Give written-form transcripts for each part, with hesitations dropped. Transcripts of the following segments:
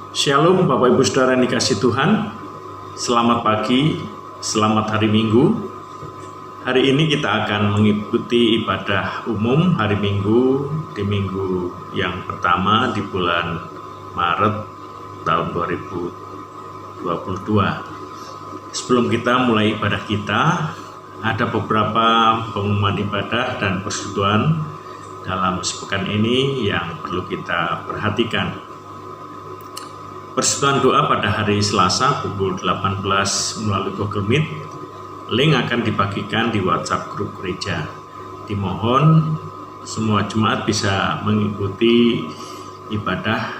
Shalom Bapak Ibu Saudara yang dikasihi Tuhan. Selamat pagi, selamat hari Minggu. Hari ini kita akan mengikuti ibadah umum hari Minggu di minggu yang pertama di bulan Maret tahun 2022. Sebelum kita mulai ibadah kita, ada beberapa pengumuman ibadah dan persekutuan dalam sepekan ini yang perlu kita perhatikan. Persekutuan doa pada hari Selasa pukul 18 melalui Google Meet. Link akan dibagikan di WhatsApp grup gereja. Dimohon semua jemaat bisa mengikuti ibadah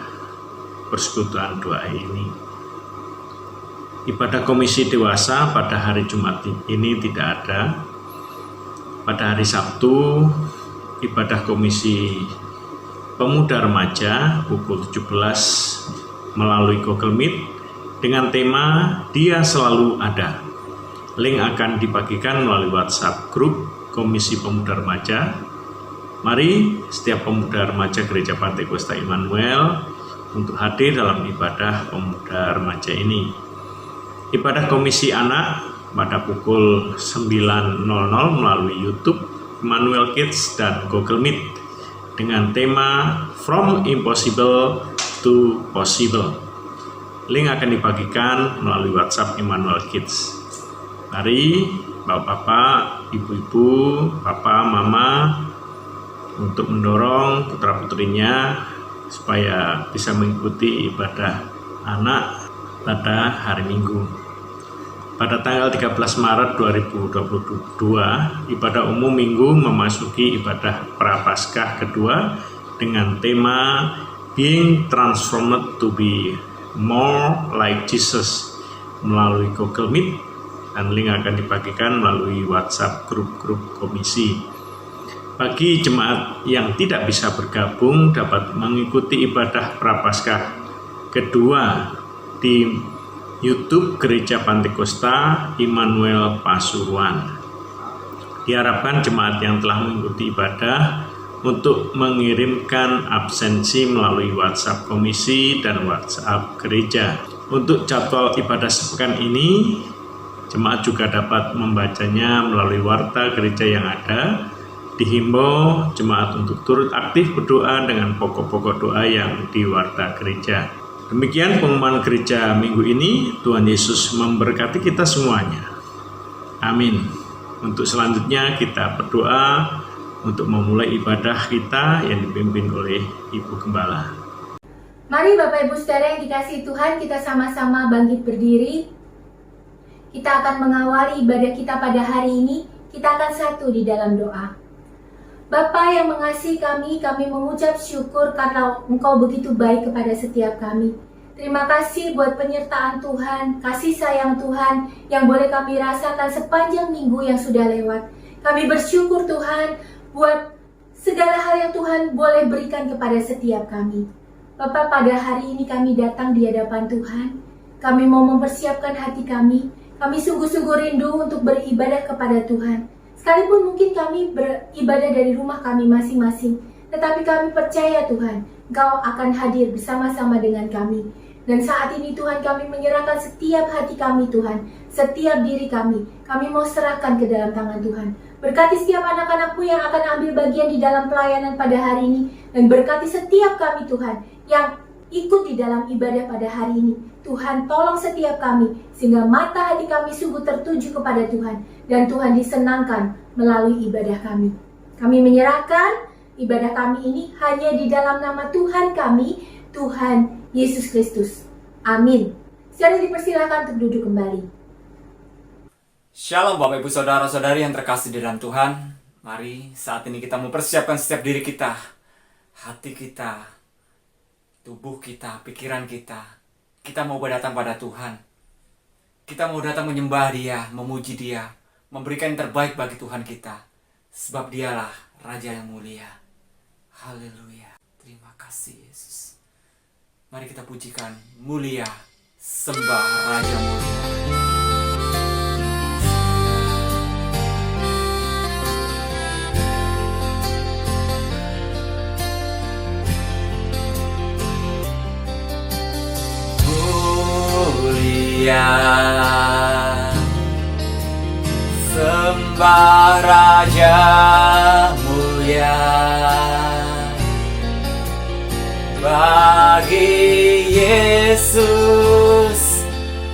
persekutuan doa ini. Ibadah komisi dewasa pada hari Jumat ini tidak ada. Pada hari Sabtu, ibadah komisi pemuda remaja pukul 17 melalui Google Meet dengan tema Dia Selalu Ada. Link akan dibagikan melalui WhatsApp grup Komisi Pemuda Remaja. Mari setiap pemuda remaja Gereja Pantai Kosta Immanuel untuk hadir dalam ibadah pemuda remaja ini. Ibadah Komisi Anak pada pukul 9.00 melalui YouTube Immanuel Kids dan Google Meet dengan tema From Impossible to Possible. Link akan dibagikan melalui WhatsApp Immanuel Kids. Mari Bapak-bapak, Ibu-ibu, Papa, Mama untuk mendorong putra-putrinya supaya bisa mengikuti ibadah anak pada hari Minggu. Pada tanggal 13 Maret 2022, ibadah umum Minggu memasuki ibadah Prapaskah kedua dengan tema Being Transformed to be More Like Jesus melalui Google Meet, dan link akan dibagikan melalui WhatsApp grup-grup komisi. Bagi jemaat yang tidak bisa bergabung dapat mengikuti ibadah Prapaskah kedua di YouTube Gereja Pantai Kosta Immanuel Pasuruan. Diharapkan jemaat yang telah mengikuti ibadah untuk mengirimkan absensi melalui WhatsApp komisi dan WhatsApp gereja. Untuk jadwal ibadah sepekan ini, jemaat juga dapat membacanya melalui warta gereja yang ada. Dihimbau jemaat untuk turut aktif berdoa dengan pokok-pokok doa yang di warta gereja. Demikian pengumuman gereja minggu ini. Tuhan Yesus memberkati kita semuanya. Amin. Untuk selanjutnya kita berdoa untuk memulai ibadah kita yang dipimpin oleh Ibu Gembala. Mari Bapak Ibu Saudara yang dikasihi Tuhan, kita sama-sama bangkit berdiri. Kita akan mengawali ibadah kita pada hari ini. Kita akan satu di dalam doa. Bapa yang mengasihi kami mengucap syukur karena Engkau begitu baik kepada setiap kami. Terima kasih buat penyertaan Tuhan, kasih sayang Tuhan yang boleh kami rasakan sepanjang minggu yang sudah lewat. Kami bersyukur Tuhan buat segala hal yang Tuhan boleh berikan kepada setiap kami. Bapak, pada hari ini kami datang di hadapan Tuhan. Kami mau mempersiapkan hati kami. Kami sungguh-sungguh rindu untuk beribadah kepada Tuhan. Sekalipun mungkin kami beribadah dari rumah kami masing-masing, tetapi kami percaya Tuhan, Engkau akan hadir bersama-sama dengan kami. Dan saat ini Tuhan, kami menyerahkan setiap hati kami Tuhan, setiap diri kami mau serahkan ke dalam tangan Tuhan. Berkati setiap anak-anak-Mu yang akan ambil bagian di dalam pelayanan pada hari ini. Dan berkati setiap kami Tuhan yang ikut di dalam ibadah pada hari ini. Tuhan, tolong setiap kami sehingga mata hati kami sungguh tertuju kepada Tuhan. Dan Tuhan disenangkan melalui ibadah kami. Kami menyerahkan ibadah kami ini hanya di dalam nama Tuhan kami, Tuhan Yesus Kristus. Amin. Saudara dipersilakan untuk duduk kembali. Shalom Bapak Ibu Saudara-saudari yang terkasih di dalam Tuhan. Mari saat ini kita mempersiapkan setiap diri kita, hati kita, tubuh kita, pikiran kita. Kita mau datang pada Tuhan. Kita mau datang menyembah Dia, memuji Dia, memberikan yang terbaik bagi Tuhan kita. Sebab Dialah Raja yang mulia. Haleluya. Terima kasih Yesus. Mari kita pujikan, mulia, sembah Raja mulia. Sembah Raja mulia, bagi Yesus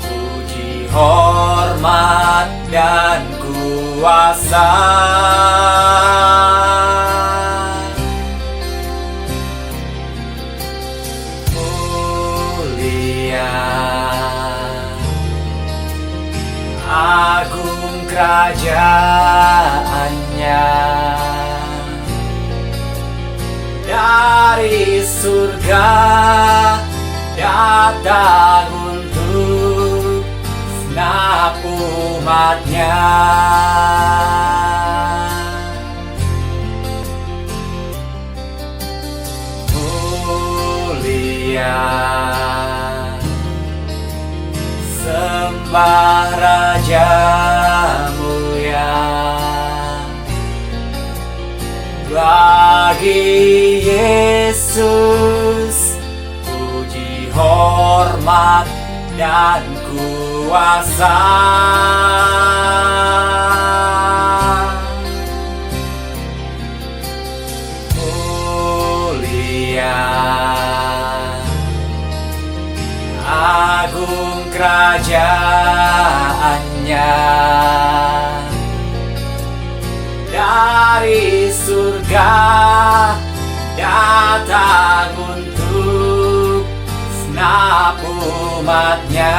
puji, hormat dan kuasa. Mulia, agung kerajaannya, dari surga datang untuk senap umatnya. Mulia, sembah Raja mulia, bagi Yesus puji, hormat dan kuasa. Mulia, agung kerajaannya, dari surga datang untuk senap umatnya.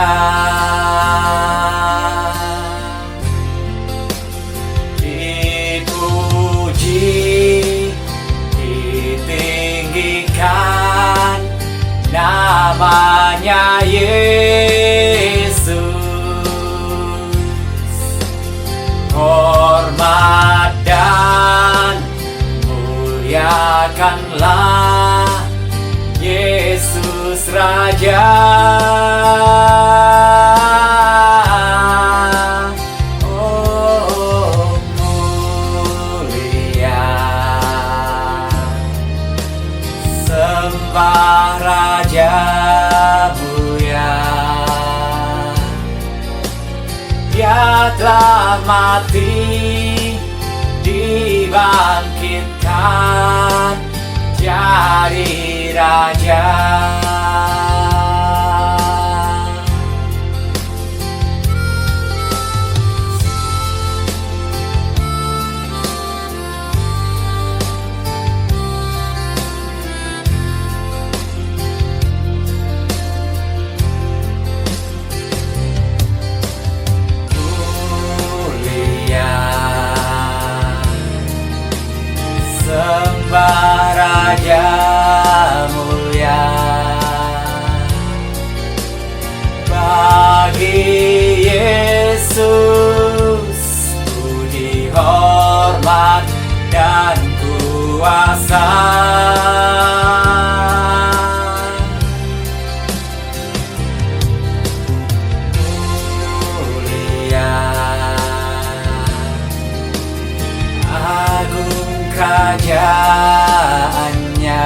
Dipuji, ditinggikan namanya Yesus. Hormat dan muliakanlah Yesus Raja. Oh, mulia, sembah Raja mulia. Dia telah mati, dibangkitkan jadi Raja. Sembah Raja mulia, bagi Yesus puji, hormat dan kuasa. Mulia, agung kerajaannya,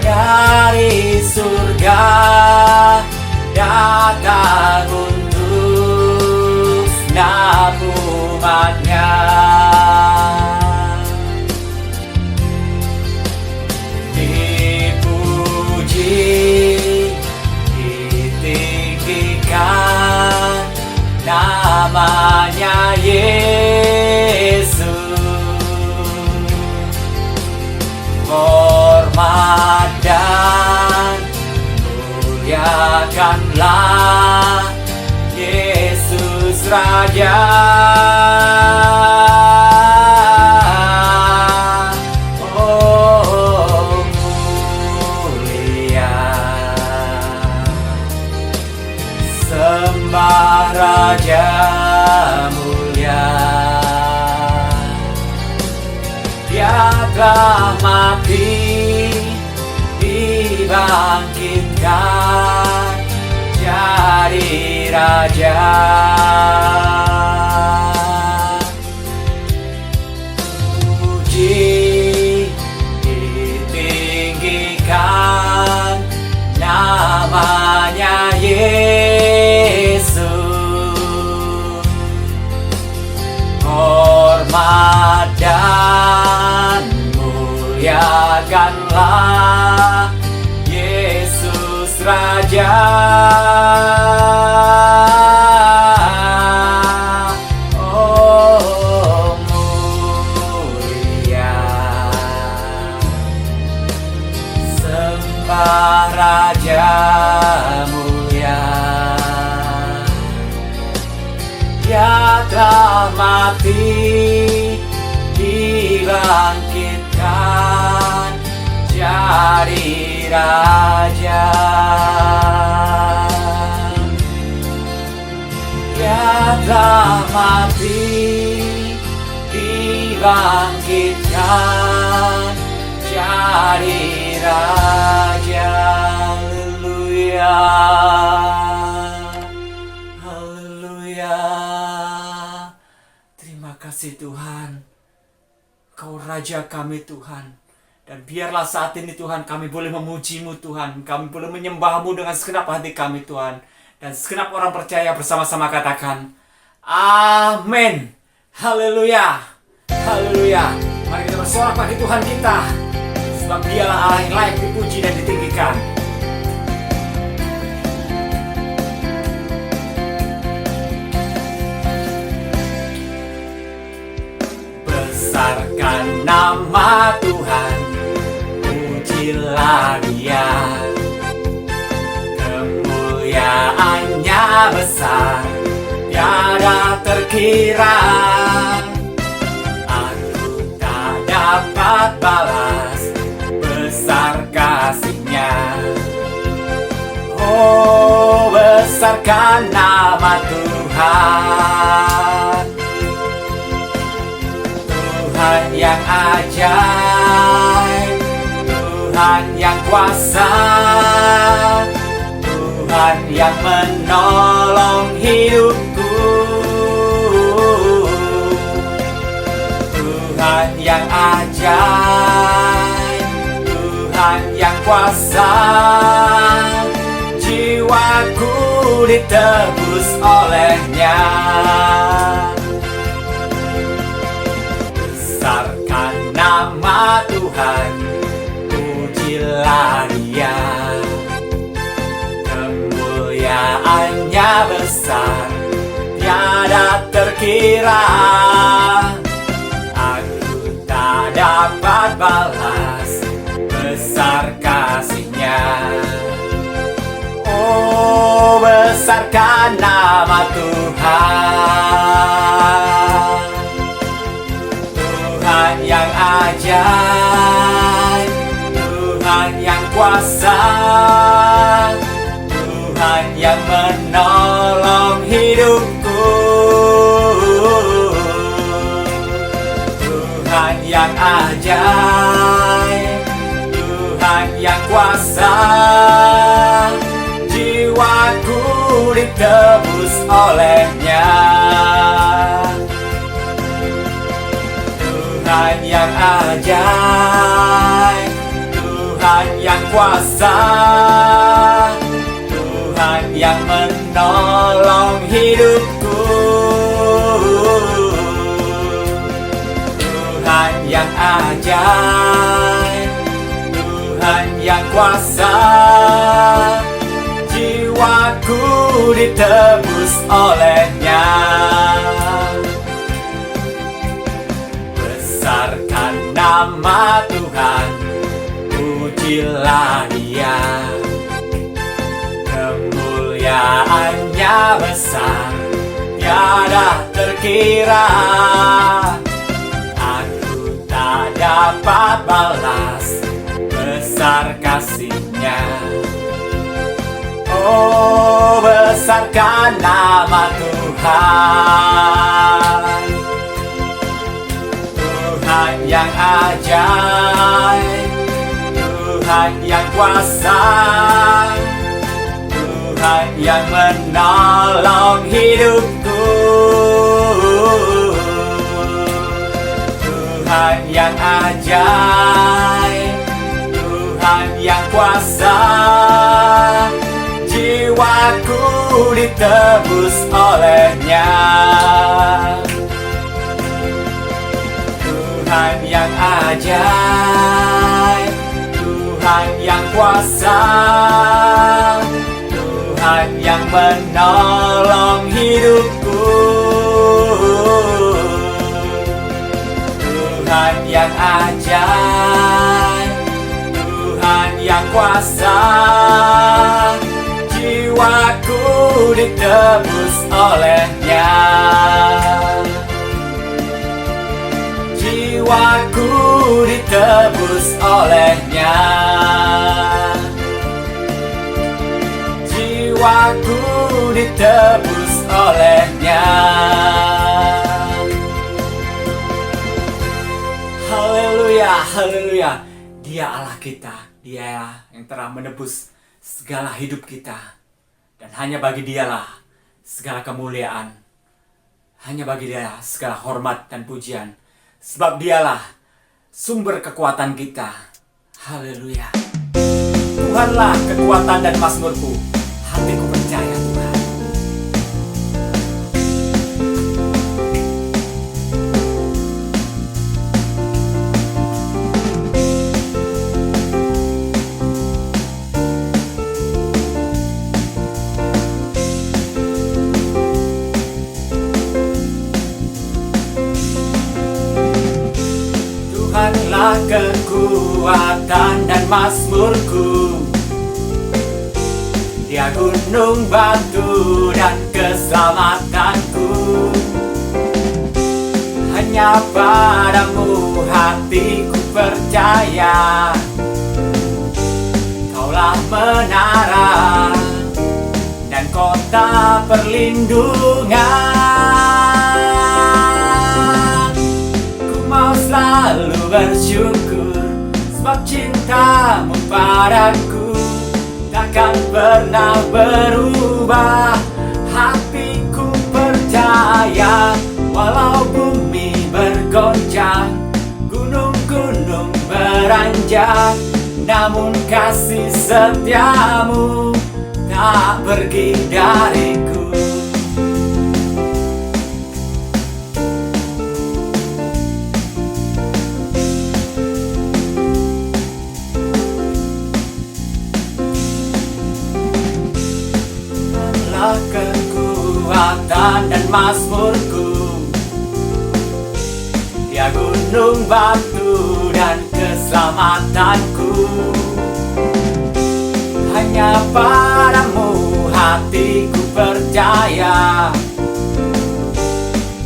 dari surga datang untuk senap umatnya. Dipuji, ditinggikan namanya Yesus. Hormat dan muliakanlah Yesus Raja. Oh, mulia, sembah Raja mulia. Dia telah mati, dibangkitkan jadi Raja. Puji, ditinggikan nama dan muliakanlah Yesus Raja. Oh mulia, sembah Raja mulia. Dia telah mati, dibangkitkan jadi Raja. Dia telah mati, dibangkitkan jadi Raja. Haleluya, haleluya. Terima kasih Tuhan, Kau Raja kami Tuhan. Dan biarlah saat ini Tuhan kami boleh memuji-Mu Tuhan. Kami boleh menyembah-Mu dengan segenap hati kami Tuhan. Dan segenap orang percaya bersama-sama katakan amin. Haleluya, haleluya. Mari kita bersorak bagi Tuhan kita, sebab Dialah Allah yang layak dipuji dan ditinggikan. Besarkan nama Tuhan, pujilah Dia. Kemuliaannya besar, tiada terkira. Aku tak dapat balas besar kasih-Nya. Oh besarkan nama Tuhan, Tuhan yang ajaib, Tuhan yang kuasa, Tuhan yang menolong hidupku, Tuhan yang ajaib, Tuhan yang kuasa. Jiwaku ditebus oleh-Nya. Besarkan nama Tuhan, pujilah Dia. Kemuliaannya besar, tiada terkira. Aku tak dapat balas besar kasih-Nya. Oh besarkan nama Tuhan, Tuhan yang ajaib, Tuhan yang kuasa, Tuhan yang menolong hidupku, Tuhan yang ajaib, Tuhan yang kuasa. Jiwaku ditebus oleh-Nya. Tuhan yang ajaib, Tuhan yang kuasa, Tuhan yang menolong hidupku, Tuhan yang ajaib, Tuhan yang kuasa. Jiwaku ditebus oleh-Nya. Besarkan nama Tuhan, pujilah Dia. Kemuliaannya besar, tiada terkira. Aku tak dapat balas besar kasih-Nya. Oh besarkan nama Tuhan, Tuhan yang ajaib, Tuhan yang kuasa, Tuhan yang menolong hidupku, Tuhan yang ajaib, Tuhan yang kuasa. Jiwaku ditebus oleh-Nya. Tuhan yang ajaib, Tuhan yang kuasa, Tuhan yang menolong hidupku, Tuhan yang ajaib, Tuhan yang kuasa, jiwaku ditebus olehnya, jiwaku ditebus olehnya, jiwaku ditebus olehnya. Haleluya, haleluya. Dia Allah kita, Dia yang telah menebus segala hidup kita. Dan hanya bagi Dialah segala kemuliaan, hanya bagi Dia segala hormat dan pujian. Sebab Dialah sumber kekuatan kita. Haleluya. Tuhanlah kekuatan dan mazmurku. Hatiku percaya Tuhan. Tuhanlah kekuatan dan mazmurku, Dia gunung batu dan keselamatanku. Hanya padamu hatiku percaya, Kaulah menara dan kota perlindungan. Ku mau selalu bersyukur, sebab cintamu padaku takkan pernah berubah. Hatiku percaya, walau bumi bergoncang, gunung-gunung beranjak, namun kasih setiamu tak pergi dariku. Kekuatan dan mazmurku, Dia gunung batu dan keselamatanku. Hanya padamu hatiku percaya,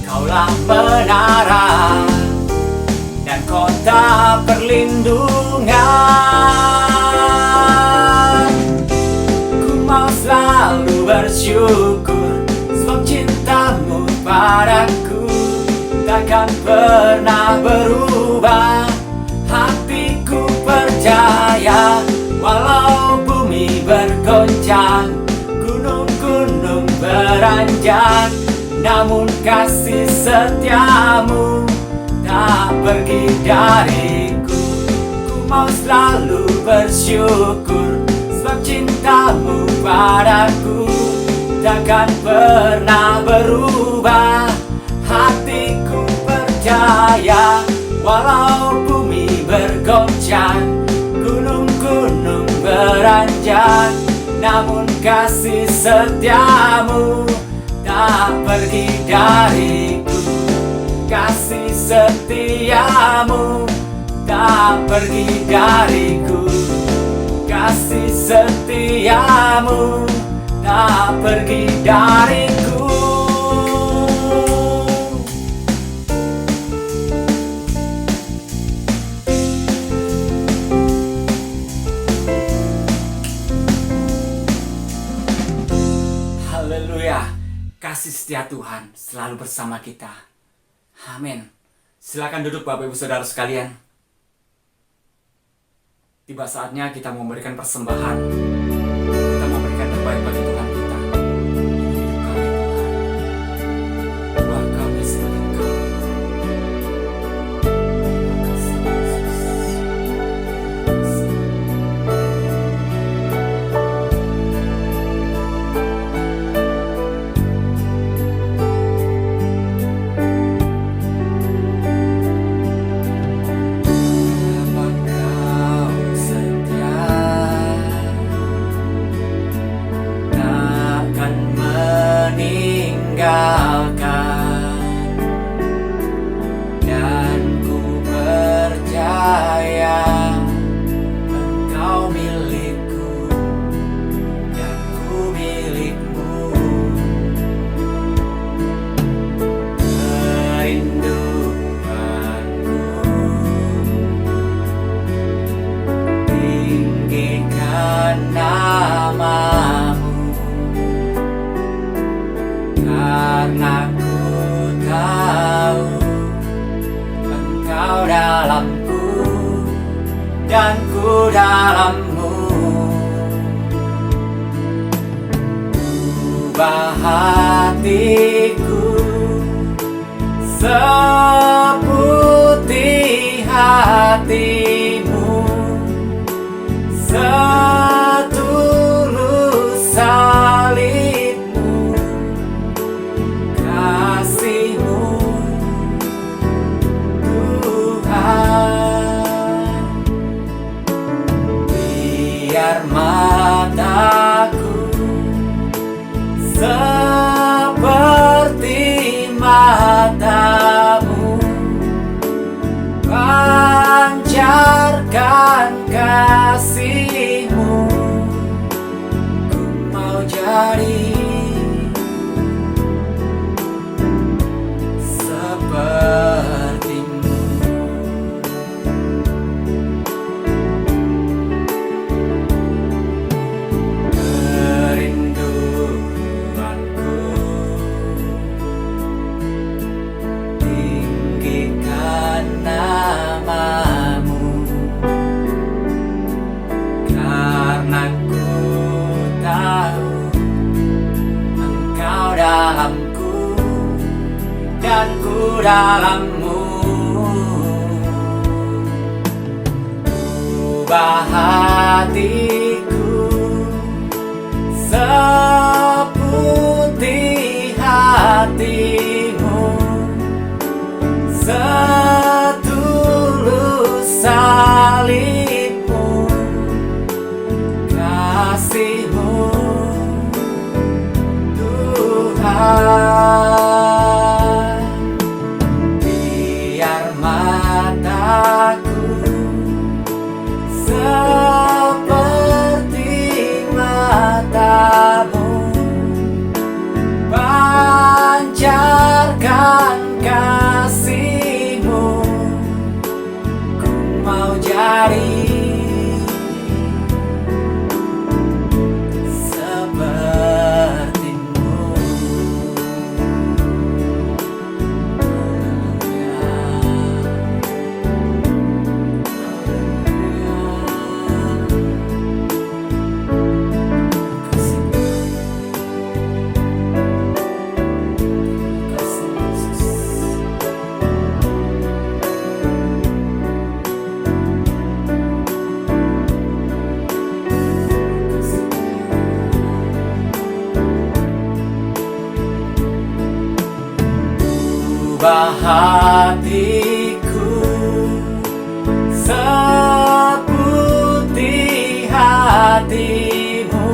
Kaulah menara dan kota perlindungan. Ku mau selalu bersyukur, sebab cintamu padaku takkan pernah berubah. Hatiku percaya, walau bumi bergoncang, gunung-gunung beranjak, namun kasih setiamu tak pergi dariku. Ku mau selalu bersyukur, sebab cintamu padaku takkan pernah berubah. Hatiku percaya, walau bumi bergoncang, gunung-gunung beranjak, namun kasih setiamu tak pergi dariku. Kasih setiamu tak pergi dariku. Kasih setiamu tak pergi dariku. Haleluya. Kasih setia Tuhan selalu bersama kita. Amin. Silakan duduk Bapak Ibu Saudara sekalian. Tiba saatnya kita memberikan persembahan. Kita memberikan terbaik bagi Tuhan kita. Hidup kami Tuhan. Buah kami sebagai Engkau. Terima kasih Yesus. dalammu. Ubah hatiku seputih hatimu, setulus salibmu, kasihmu Tuhan. Biar mataku seperti matamu, pancarkan kasihmu. Ku mau jadi sepertimu. Kerinduanku tinggikan namamu, karena ku tahu Engkau dalamku dan ku dalammu. Ubah hatiku seputih hatimu, setulus salibmu, kasihmu Tuhan. Biar mataku seperti matamu, pancarkan kasihmu. Ku mau jadi sepertimu. Ubah hatiku seputih hatimu,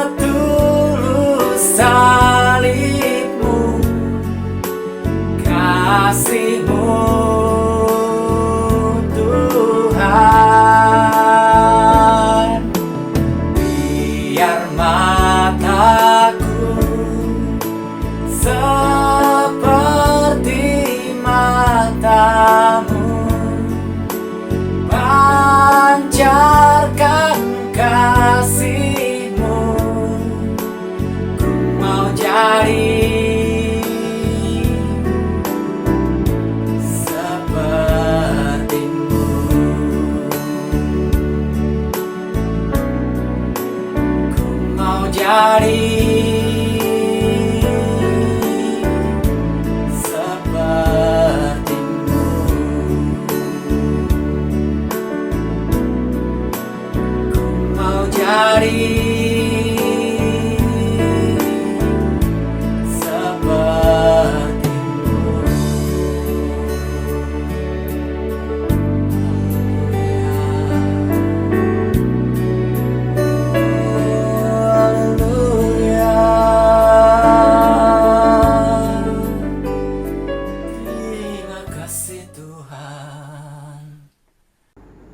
setulus salibmu, kasihmu Tuhan. Biar mataku seperti matamu, pancarkan kasihmu. Ku mau jadi sepertimu. Ku mau jadi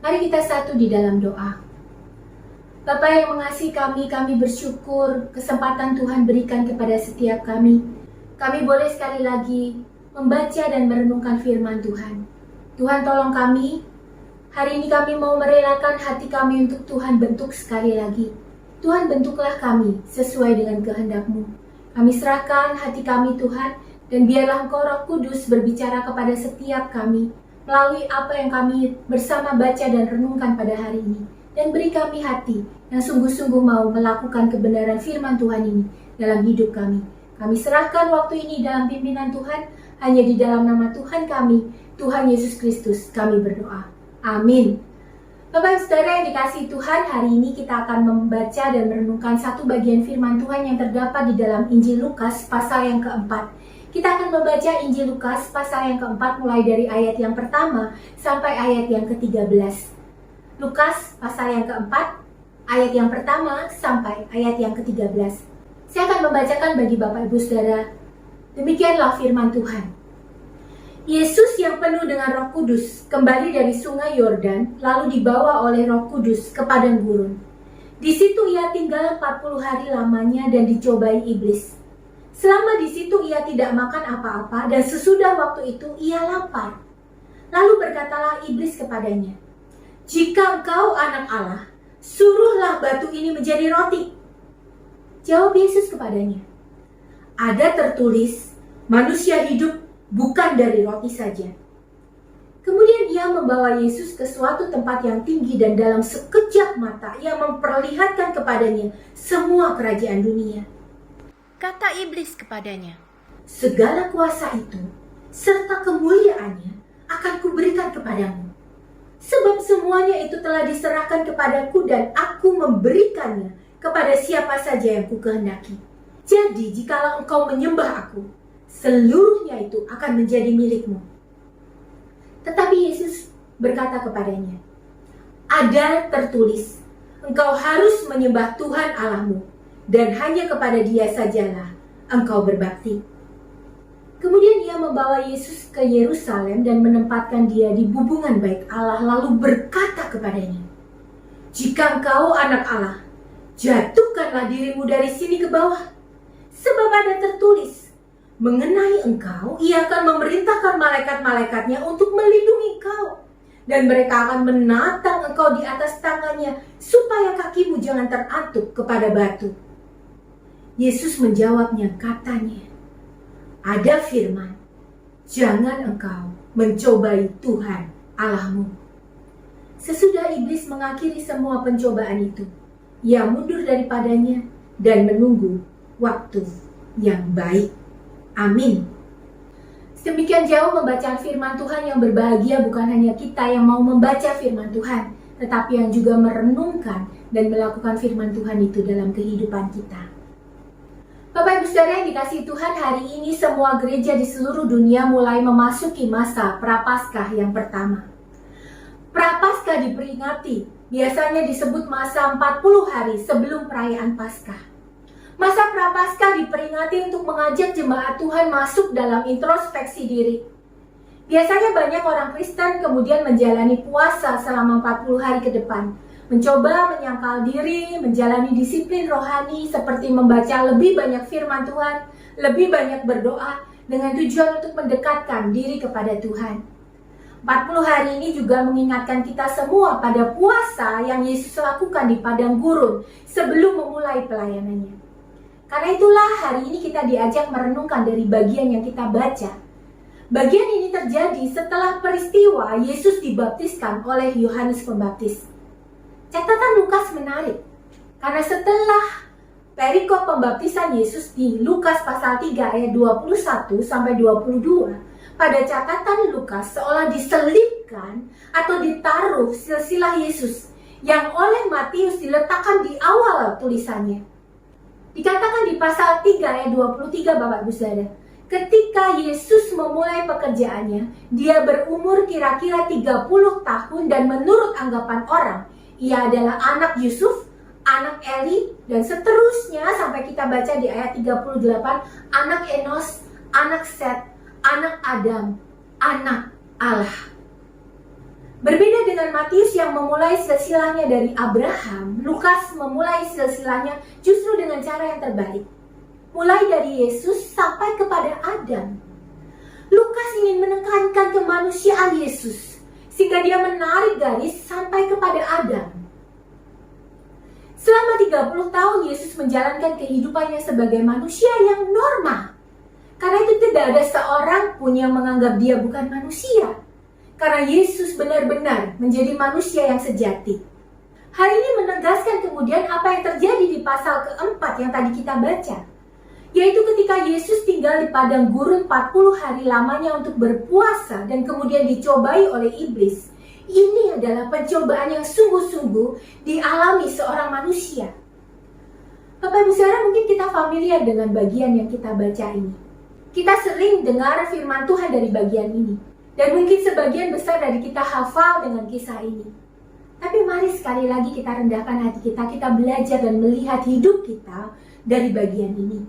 Mari kita satu di dalam doa. Bapa yang mengasihi kami bersyukur kesempatan Tuhan berikan kepada setiap kami. Kami boleh sekali lagi membaca dan merenungkan firman Tuhan. Tuhan tolong kami, hari ini kami mau merelakan hati kami untuk Tuhan bentuk sekali lagi. Tuhan bentuklah kami sesuai dengan kehendak-Mu. Kami serahkan hati kami Tuhan, dan biarlah Engkau Roh Kudus berbicara kepada setiap kami. melalui apa yang kami bersama baca dan renungkan pada hari ini. Dan beri kami hati yang sungguh-sungguh mau melakukan kebenaran firman Tuhan ini dalam hidup kami. Kami serahkan waktu ini dalam pimpinan Tuhan, hanya di dalam nama Tuhan kami, Tuhan Yesus Kristus, kami berdoa. Amin. Bapak Saudara yang dikasihi Tuhan, hari ini kita akan membaca dan merenungkan satu bagian firman Tuhan yang terdapat di dalam Injil Lukas pasal yang keempat. Kita akan membaca Injil Lukas pasal yang keempat mulai dari ayat yang pertama sampai ayat yang ke-13. Lukas pasal yang keempat, ayat yang pertama sampai ayat yang ke-13. Saya akan membacakan bagi Bapak Ibu Saudara. Demikianlah firman Tuhan. Yesus yang penuh dengan Roh Kudus kembali dari sungai Yordan, lalu dibawa oleh Roh Kudus ke padang gurun. Di situ ia tinggal 40 hari lamanya dan dicobai iblis. Selama di situ ia tidak makan apa-apa dan sesudah waktu itu ia lapar. Lalu berkatalah iblis kepadanya, "Jika engkau anak Allah, suruhlah batu ini menjadi roti." Jawab Yesus kepadanya, "Ada tertulis, manusia hidup bukan dari roti saja." Kemudian ia membawa Yesus ke suatu tempat yang tinggi dan dalam sekejap mata ia memperlihatkan kepadanya semua kerajaan dunia. Kata iblis kepadanya, "Segala kuasa itu serta kemuliaannya akan kuberikan kepadamu. Sebab semuanya itu telah diserahkan kepadaku dan aku memberikannya kepada siapa saja yang kukehendaki. Jadi jikalau engkau menyembah aku, seluruhnya itu akan menjadi milikmu." Tetapi Yesus berkata kepadanya, "Ada tertulis, engkau harus menyembah Tuhan Allahmu, dan hanya kepada Dia sajalah engkau berbakti." Kemudian ia membawa Yesus ke Yerusalem dan menempatkan Dia di bubungan bait Allah, lalu berkata kepadanya, "Jika engkau anak Allah, jatuhkanlah dirimu dari sini ke bawah. Sebab ada tertulis, mengenai engkau, ia akan memerintahkan malaikat-malaikatnya untuk melindungi engkau. Dan mereka akan menatang engkau di atas tangannya, supaya kakimu jangan terantuk kepada batu." Yesus menjawabnya katanya, "Ada firman, jangan engkau mencobai Tuhan Allahmu." Sesudah iblis mengakhiri semua pencobaan itu, ia mundur daripadanya dan menunggu waktu yang baik. Amin. Demikian jauh membacaan firman Tuhan. Yang berbahagia bukan hanya kita yang mau membaca firman Tuhan, tetapi yang juga merenungkan dan melakukan firman Tuhan itu dalam kehidupan kita. Bapak Ibu Saudara yang dikasihi Tuhan, hari ini semua gereja di seluruh dunia mulai memasuki masa Prapaskah yang pertama. Prapaskah diperingati, biasanya disebut masa 40 hari sebelum perayaan Paskah. Masa Prapaskah diperingati untuk mengajak jemaat Tuhan masuk dalam introspeksi diri. Biasanya banyak orang Kristen kemudian menjalani puasa selama 40 hari ke depan, mencoba menyangkal diri, menjalani disiplin rohani seperti membaca lebih banyak firman Tuhan, lebih banyak berdoa dengan tujuan untuk mendekatkan diri kepada Tuhan. 40 hari ini juga mengingatkan kita semua pada puasa yang Yesus lakukan di padang gurun sebelum memulai pelayanannya. Karena itulah hari ini kita diajak merenungkan dari bagian yang kita baca. Bagian ini terjadi setelah peristiwa Yesus dibaptiskan oleh Yohanes Pembaptis. Catatan Lukas menarik, karena setelah perikop pembaptisan Yesus di Lukas pasal 3 ayat 21 sampai 22, pada catatan Lukas seolah diselipkan atau ditaruh silsilah Yesus yang oleh Matius diletakkan di awal tulisannya. Dikatakan di pasal 3 ayat 23 Bapak Ibu Saudara, ketika Yesus memulai pekerjaannya, dia berumur kira-kira 30 tahun dan menurut anggapan orang, ia adalah anak Yusuf, anak Eli, dan seterusnya sampai kita baca di ayat 38, anak Enos, anak Set, anak Adam, anak Allah. Berbeda dengan Matius yang memulai silsilahnya dari Abraham, Lukas memulai silsilahnya justru dengan cara yang terbalik. Mulai dari Yesus sampai kepada Adam. Lukas ingin menekankan kemanusiaan Yesus, sehingga dia menarik garis sampai kepada Adam. Selama 30 tahun Yesus menjalankan kehidupannya sebagai manusia yang normal. Karena itu tidak ada seorang pun yang menganggap dia bukan manusia. karena Yesus benar-benar menjadi manusia yang sejati. Hal ini menegaskan kemudian apa yang terjadi di pasal keempat yang tadi kita baca, yaitu ketika Yesus tinggal di padang gurun 40 hari lamanya untuk berpuasa dan kemudian dicobai oleh iblis. Ini adalah pencobaan yang sungguh-sungguh dialami seorang manusia. Bapak Ibu Saudara, mungkin kita familiar dengan bagian yang kita baca ini. Kita sering dengar firman Tuhan dari bagian ini. Dan mungkin sebagian besar dari kita hafal dengan kisah ini. Tapi mari sekali lagi kita rendahkan hati kita belajar dan melihat hidup kita dari bagian ini.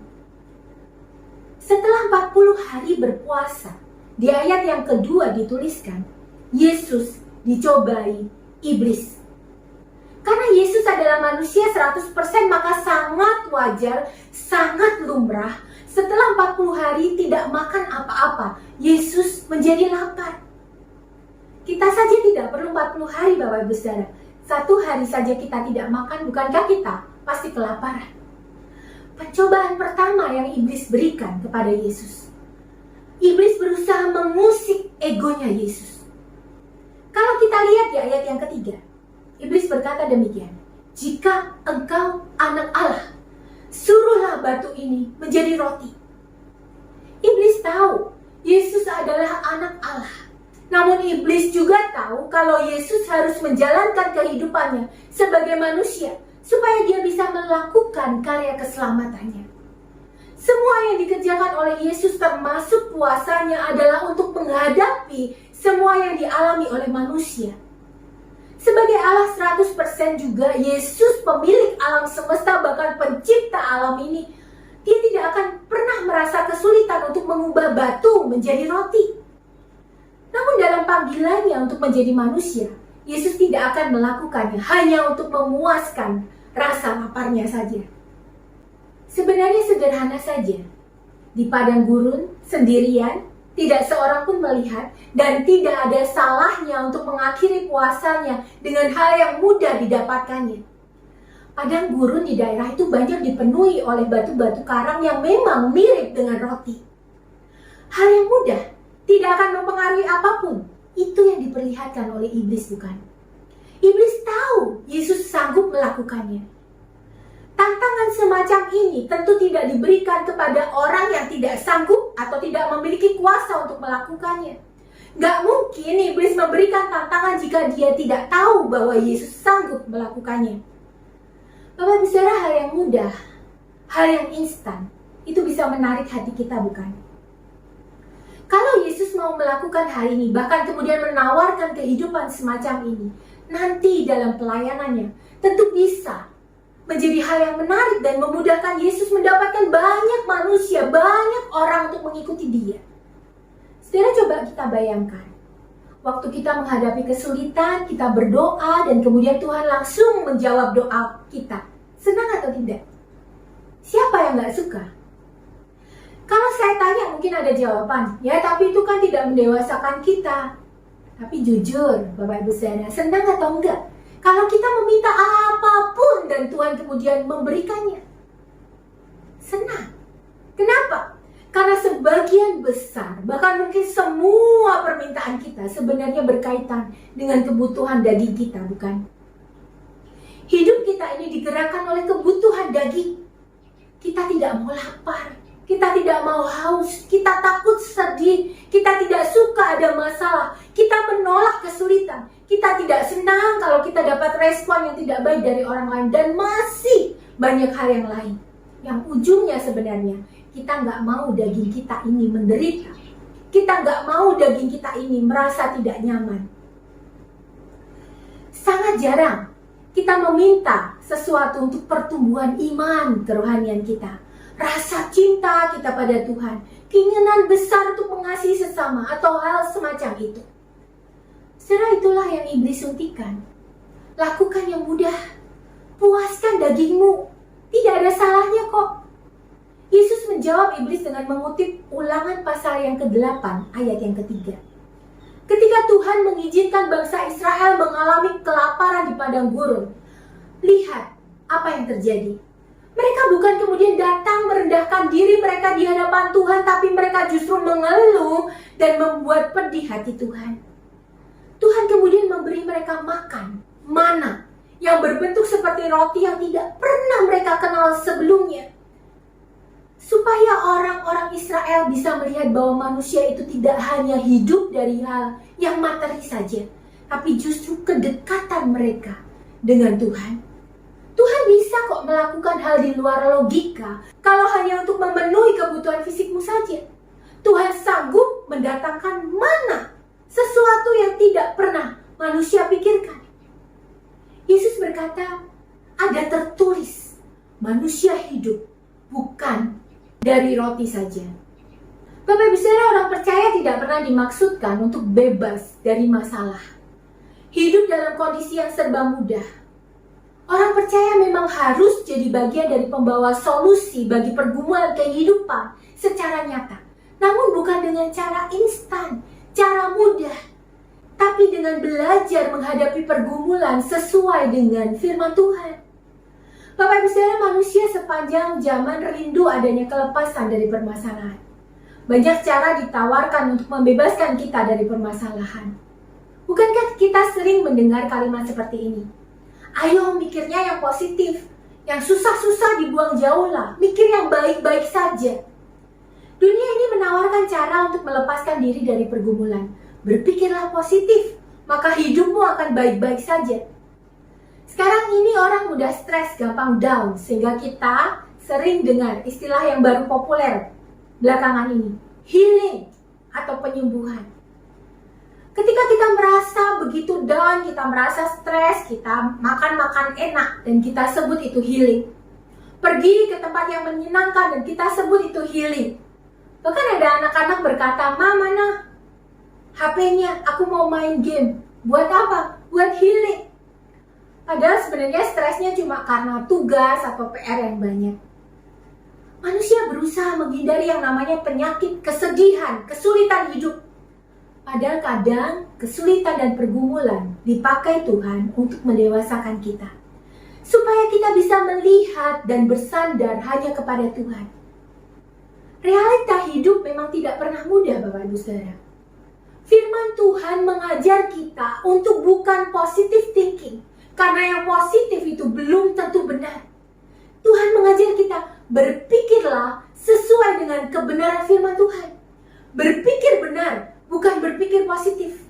Setelah 40 hari berpuasa, di ayat yang kedua dituliskan, Yesus dicobai iblis. Karena Yesus adalah manusia 100%, maka sangat wajar, sangat lumrah, setelah 40 hari tidak makan apa-apa, Yesus menjadi lapar. Kita saja tidak perlu 40 hari Bapak Ibu Saudara. 1 hari saja kita tidak makan, bukankah kita pasti kelaparan? Pencobaan pertama yang iblis berikan kepada Yesus. Iblis berusaha mengusik egonya Yesus. Kalau kita lihat di ayat yang ketiga, iblis berkata demikian, "Jika engkau anak Allah, suruhlah batu ini menjadi roti." Iblis tahu Yesus adalah anak Allah. Namun iblis juga tahu kalau Yesus harus menjalankan kehidupannya sebagai manusia supaya dia bisa melakukan karya keselamatannya. Semua yang dikerjakan oleh Yesus termasuk puasanya adalah untuk menghadapi semua yang dialami oleh manusia. Sebagai Allah 100% juga, Yesus pemilik alam semesta, bahkan pencipta alam ini, dia tidak akan pernah merasa kesulitan untuk mengubah batu menjadi roti. Namun dalam panggilannya untuk menjadi manusia, Yesus tidak akan melakukannya hanya untuk memuaskan rasa laparnya saja. Sebenarnya sederhana saja. Di padang gurun, sendirian, tidak seorang pun melihat, dan tidak ada salahnya untuk mengakhiri puasanya dengan hal yang mudah didapatkannya. Padang gurun di daerah itu banyak dipenuhi oleh batu-batu karang yang memang mirip dengan roti. Hal yang mudah, tidak akan mempengaruhi apapun. Itu yang diperlihatkan oleh iblis, bukan? Iblis tahu Yesus sanggup melakukannya. Tantangan semacam ini tentu tidak diberikan kepada orang yang tidak sanggup atau tidak memiliki kuasa untuk melakukannya. Gak mungkin iblis memberikan tantangan jika dia tidak tahu bahwa Yesus sanggup melakukannya. Bapak Ibu Saudara, hal yang mudah, hal yang instan, itu bisa menarik hati kita, bukan? Kalau Yesus mau melakukan hal ini, bahkan kemudian menawarkan kehidupan semacam ini, nanti dalam pelayanannya tentu bisa menjadi hal yang menarik dan memudahkan Yesus mendapatkan banyak manusia, banyak orang untuk mengikuti dia. Saudara, coba kita bayangkan. Waktu kita menghadapi kesulitan, kita berdoa dan kemudian Tuhan langsung menjawab doa kita. Senang atau tidak? Siapa yang gak suka? Kalau saya tanya mungkin ada jawaban. Ya, tapi itu kan tidak mendewasakan kita. Tapi jujur, Bapak Ibu Saudara, senang atau enggak? Kalau kita meminta apapun dan Tuhan kemudian memberikannya, senang. Kenapa? Karena sebagian besar, bahkan mungkin semua permintaan kita sebenarnya berkaitan dengan kebutuhan daging kita, bukan? Hidup kita ini digerakkan oleh kebutuhan daging. Kita tidak mau lapar, kita tidak mau haus, kita takut sedih, kita tidak suka ada masalah, kita menolak kesulitan. Kita tidak senang kalau kita dapat respon yang tidak baik dari orang lain. Dan masih banyak hal yang lain. Yang ujungnya sebenarnya, kita nggak mau daging kita ini menderita. Kita nggak mau daging kita ini merasa tidak nyaman. Sangat jarang kita meminta sesuatu untuk pertumbuhan iman kerohanian kita. Rasa cinta kita pada Tuhan. Keinginan besar untuk mengasihi sesama atau hal semacam itu. Saudara, itulah yang iblis suntikan. Lakukan yang mudah. Puaskan dagingmu. Tidak ada salahnya kok. Yesus menjawab iblis dengan mengutip Ulangan pasal yang ke-8 ayat yang ketiga. Ketika Tuhan mengizinkan bangsa Israel mengalami kelaparan di padang gurun, lihat apa yang terjadi. Mereka bukan kemudian datang merendahkan diri mereka di hadapan Tuhan, tapi mereka justru mengeluh dan membuat pedih hati Tuhan. Tuhan kemudian memberi mereka makan mana yang berbentuk seperti roti yang tidak pernah mereka kenal sebelumnya. Supaya orang-orang Israel bisa melihat bahwa manusia itu tidak hanya hidup dari hal yang materi saja, tapi justru kedekatan mereka dengan Tuhan. Tuhan bisa kok melakukan hal di luar logika kalau hanya untuk memenuhi kebutuhan fisikmu saja. Tuhan sanggup mendatangkan mana, sesuatu yang tidak pernah manusia pikirkan. Yesus berkata, ada tertulis, manusia hidup bukan dari roti saja. Bapak Ibu Saudara, orang percaya tidak pernah dimaksudkan untuk bebas dari masalah. Hidup dalam kondisi yang serba mudah. Orang percaya memang harus jadi bagian dari pembawa solusi bagi pergumulan kehidupan secara nyata. Namun bukan dengan cara instan, cara mudah, tapi dengan belajar menghadapi pergumulan sesuai dengan firman Tuhan. Bapak Ibu Saudara, manusia sepanjang zaman rindu adanya kelepasan dari permasalahan. Banyak cara ditawarkan untuk membebaskan kita dari permasalahan. Bukankah kita sering mendengar kalimat seperti ini? Ayo mikirnya yang positif, yang susah-susah dibuang jauh lah, mikir yang baik-baik saja. Dunia ini menawarkan cara untuk melepaskan diri dari pergumulan. Berpikirlah positif, maka hidupmu akan baik-baik saja. Sekarang ini orang mudah stres, gampang down, sehingga kita sering dengar istilah yang baru populer belakangan ini, healing atau penyembuhan. Ketika kita merasa begitu down, kita merasa stres, kita makan enak dan kita sebut itu healing. Pergi ke tempat yang menyenangkan dan kita sebut itu healing. Bahkan ada anak-anak berkata, "Ma, mana HP-nya? Aku mau main game." Buat apa? Buat healing. Padahal sebenarnya stresnya cuma karena tugas atau PR yang banyak. Manusia berusaha menghindari yang namanya penyakit, kesedihan, kesulitan hidup. Padahal kadang kesulitan dan pergumulan dipakai Tuhan untuk mendewasakan kita. Supaya kita bisa melihat dan bersandar hanya kepada Tuhan. Realita hidup memang tidak pernah mudah, Bapak Ibu Saudara. Firman Tuhan mengajar kita untuk bukan positive thinking. Karena yang positif itu belum tentu benar. Tuhan mengajar kita, berpikirlah sesuai dengan kebenaran firman Tuhan. Berpikir benar, bukan berpikir positif.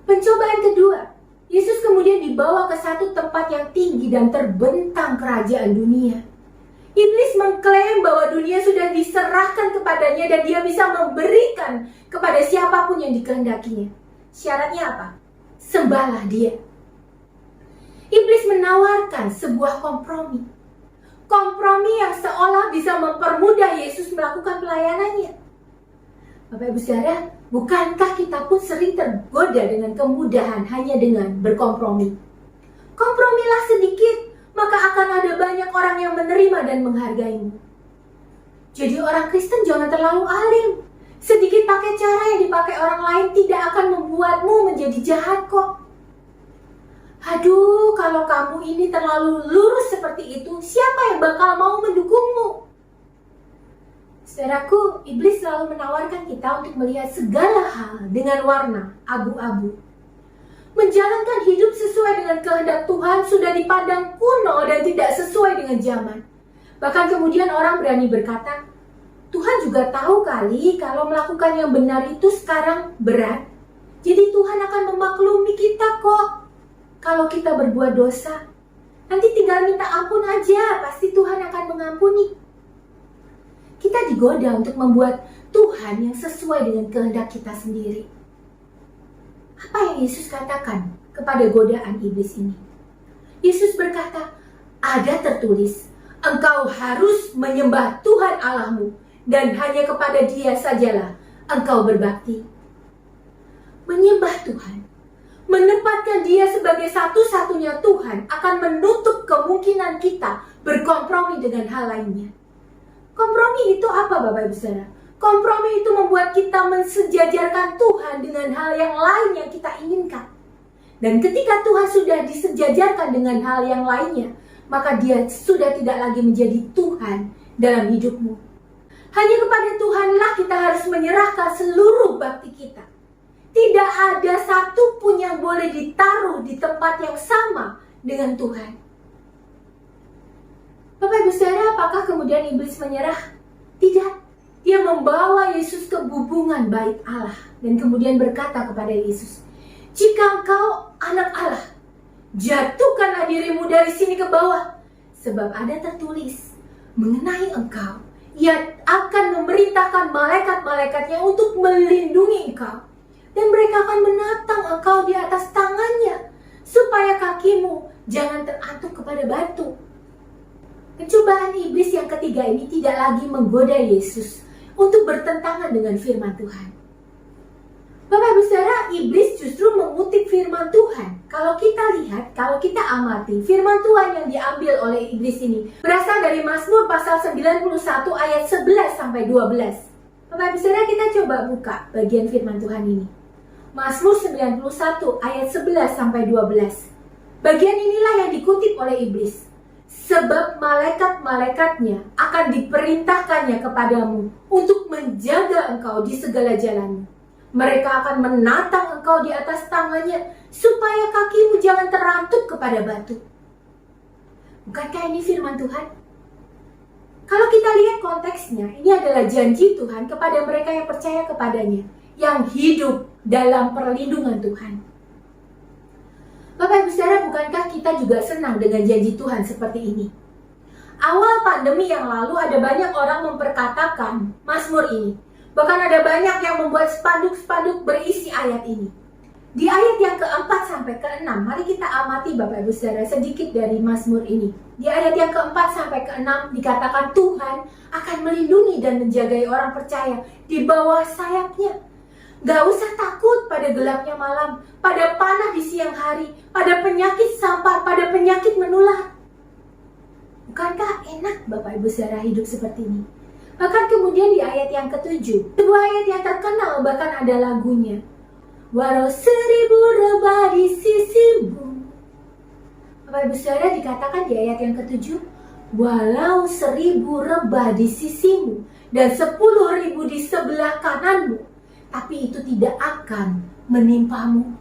Pencobaan kedua, Yesus kemudian dibawa ke satu tempat yang tinggi dan terbentang kerajaan dunia. Iblis mengklaim bahwa dunia sudah diserahkan kepadanya dan dia bisa memberikan kepada siapapun yang dikehendakinya. Syaratnya apa? Sembahlah dia. Iblis menawarkan sebuah kompromi. Kompromi yang seolah bisa mempermudah Yesus melakukan pelayanannya. Bapak Ibu Saudara, bukankah kita pun sering tergoda dengan kemudahan hanya dengan berkompromi? Kompromilah sedikit, maka akan ada banyak orang yang menerima dan menghargaimu. Jadi orang Kristen jangan terlalu alim. Sedikit pakai cara yang dipakai orang lain tidak akan membuatmu menjadi jahat kok. Aduh, kalau kamu ini terlalu lurus seperti itu, siapa yang bakal mau mendukungmu? Saudaraku, iblis selalu menawarkan kita untuk melihat segala hal dengan warna abu-abu. Menjalankan hidup sesuai dengan kehendak Tuhan sudah dipandang kuno dan tidak sesuai dengan zaman. Bahkan kemudian orang berani berkata, Tuhan juga tahu kali kalau melakukan yang benar itu sekarang berat. Jadi Tuhan akan memaklumi kita kok. Kalau kita berbuat dosa, nanti tinggal minta ampun aja, pasti Tuhan akan mengampuni. Kita digoda untuk membuat Tuhan yang sesuai dengan kehendak kita sendiri. Apa yang Yesus katakan kepada godaan iblis ini? Yesus berkata, ada tertulis, engkau harus menyembah Tuhan Allahmu, dan hanya kepada Dia sajalah engkau berbakti. Menyembah Tuhan, menempatkan Dia sebagai satu-satunya Tuhan akan menutup kemungkinan kita berkompromi dengan hal lainnya. Kompromi itu apa, Bapak Ibu Saudara? Kompromi itu membuat kita mensejajarkan Tuhan dengan hal yang lain yang kita inginkan. Dan ketika Tuhan sudah disejajarkan dengan hal yang lainnya, maka Dia sudah tidak lagi menjadi Tuhan dalam hidupmu. Hanya kepada Tuhanlah kita harus menyerahkan seluruh bakti kita. Tidak ada satu pun yang boleh ditaruh di tempat yang sama dengan Tuhan. Bapak Ibu Saudara, apakah kemudian iblis menyerah? Tidak. Dia membawa Yesus ke bubungan bait Allah dan kemudian berkata kepada Yesus, "Jika engkau anak Allah, jatuhkanlah dirimu dari sini ke bawah. Sebab ada tertulis mengenai engkau, Ia akan memerintahkan malaikat-malaikatnya untuk melindungi engkau. Dan mereka akan menatang engkau di atas tangannya, supaya kakimu jangan terantuk kepada batu." Pencobaan iblis yang ketiga ini tidak lagi menggoda Yesus untuk bertentangan dengan firman Tuhan. Bapak Ibu Saudara, iblis justru mengutip firman Tuhan. Kalau kita lihat, kalau kita amati, firman Tuhan yang diambil oleh iblis ini berasal dari Mazmur pasal 91 ayat 11 sampai 12. Bapak Ibu Saudara, kita coba buka bagian firman Tuhan ini. Mazmur 91 ayat 11 sampai 12. Bagian inilah yang dikutip oleh iblis. "Sebab malaikat-malaikatnya akan diperintahkannya kepadamu untuk menjaga engkau di segala jalanmu. Mereka akan menatang engkau di atas tangannya, supaya kakimu jangan terantuk kepada batu." Bukankah ini firman Tuhan? Kalau kita lihat konteksnya, ini adalah janji Tuhan kepada mereka yang percaya kepadanya, yang hidup dalam perlindungan Tuhan. Bapak Ibu Saudara, bukankah kita juga senang dengan janji Tuhan seperti ini? Awal pandemi yang lalu ada banyak orang memperkatakan Mazmur ini. Bahkan ada banyak yang membuat spanduk-spanduk berisi ayat ini. Di ayat yang keempat sampai keenam, mari kita amati Bapak Ibu Saudara sedikit dari Mazmur ini. Di ayat yang keempat sampai keenam dikatakan Tuhan akan melindungi dan menjagai orang percaya di bawah sayapnya. Gak usah takut pada gelapnya malam, pada panah di siang hari, pada penyakit sampar, pada penyakit menular. Bukankah enak Bapak Ibu Saudara hidup seperti ini? Bahkan kemudian di ayat yang ketujuh, sebuah ayat yang terkenal bahkan ada lagunya. "Walau 1000 rebah di sisimu." Bapak Ibu Saudara, dikatakan di ayat yang ketujuh, "Walau 1000 rebah di sisimu dan 10.000 di sebelah kananmu, tapi itu tidak akan menimpamu."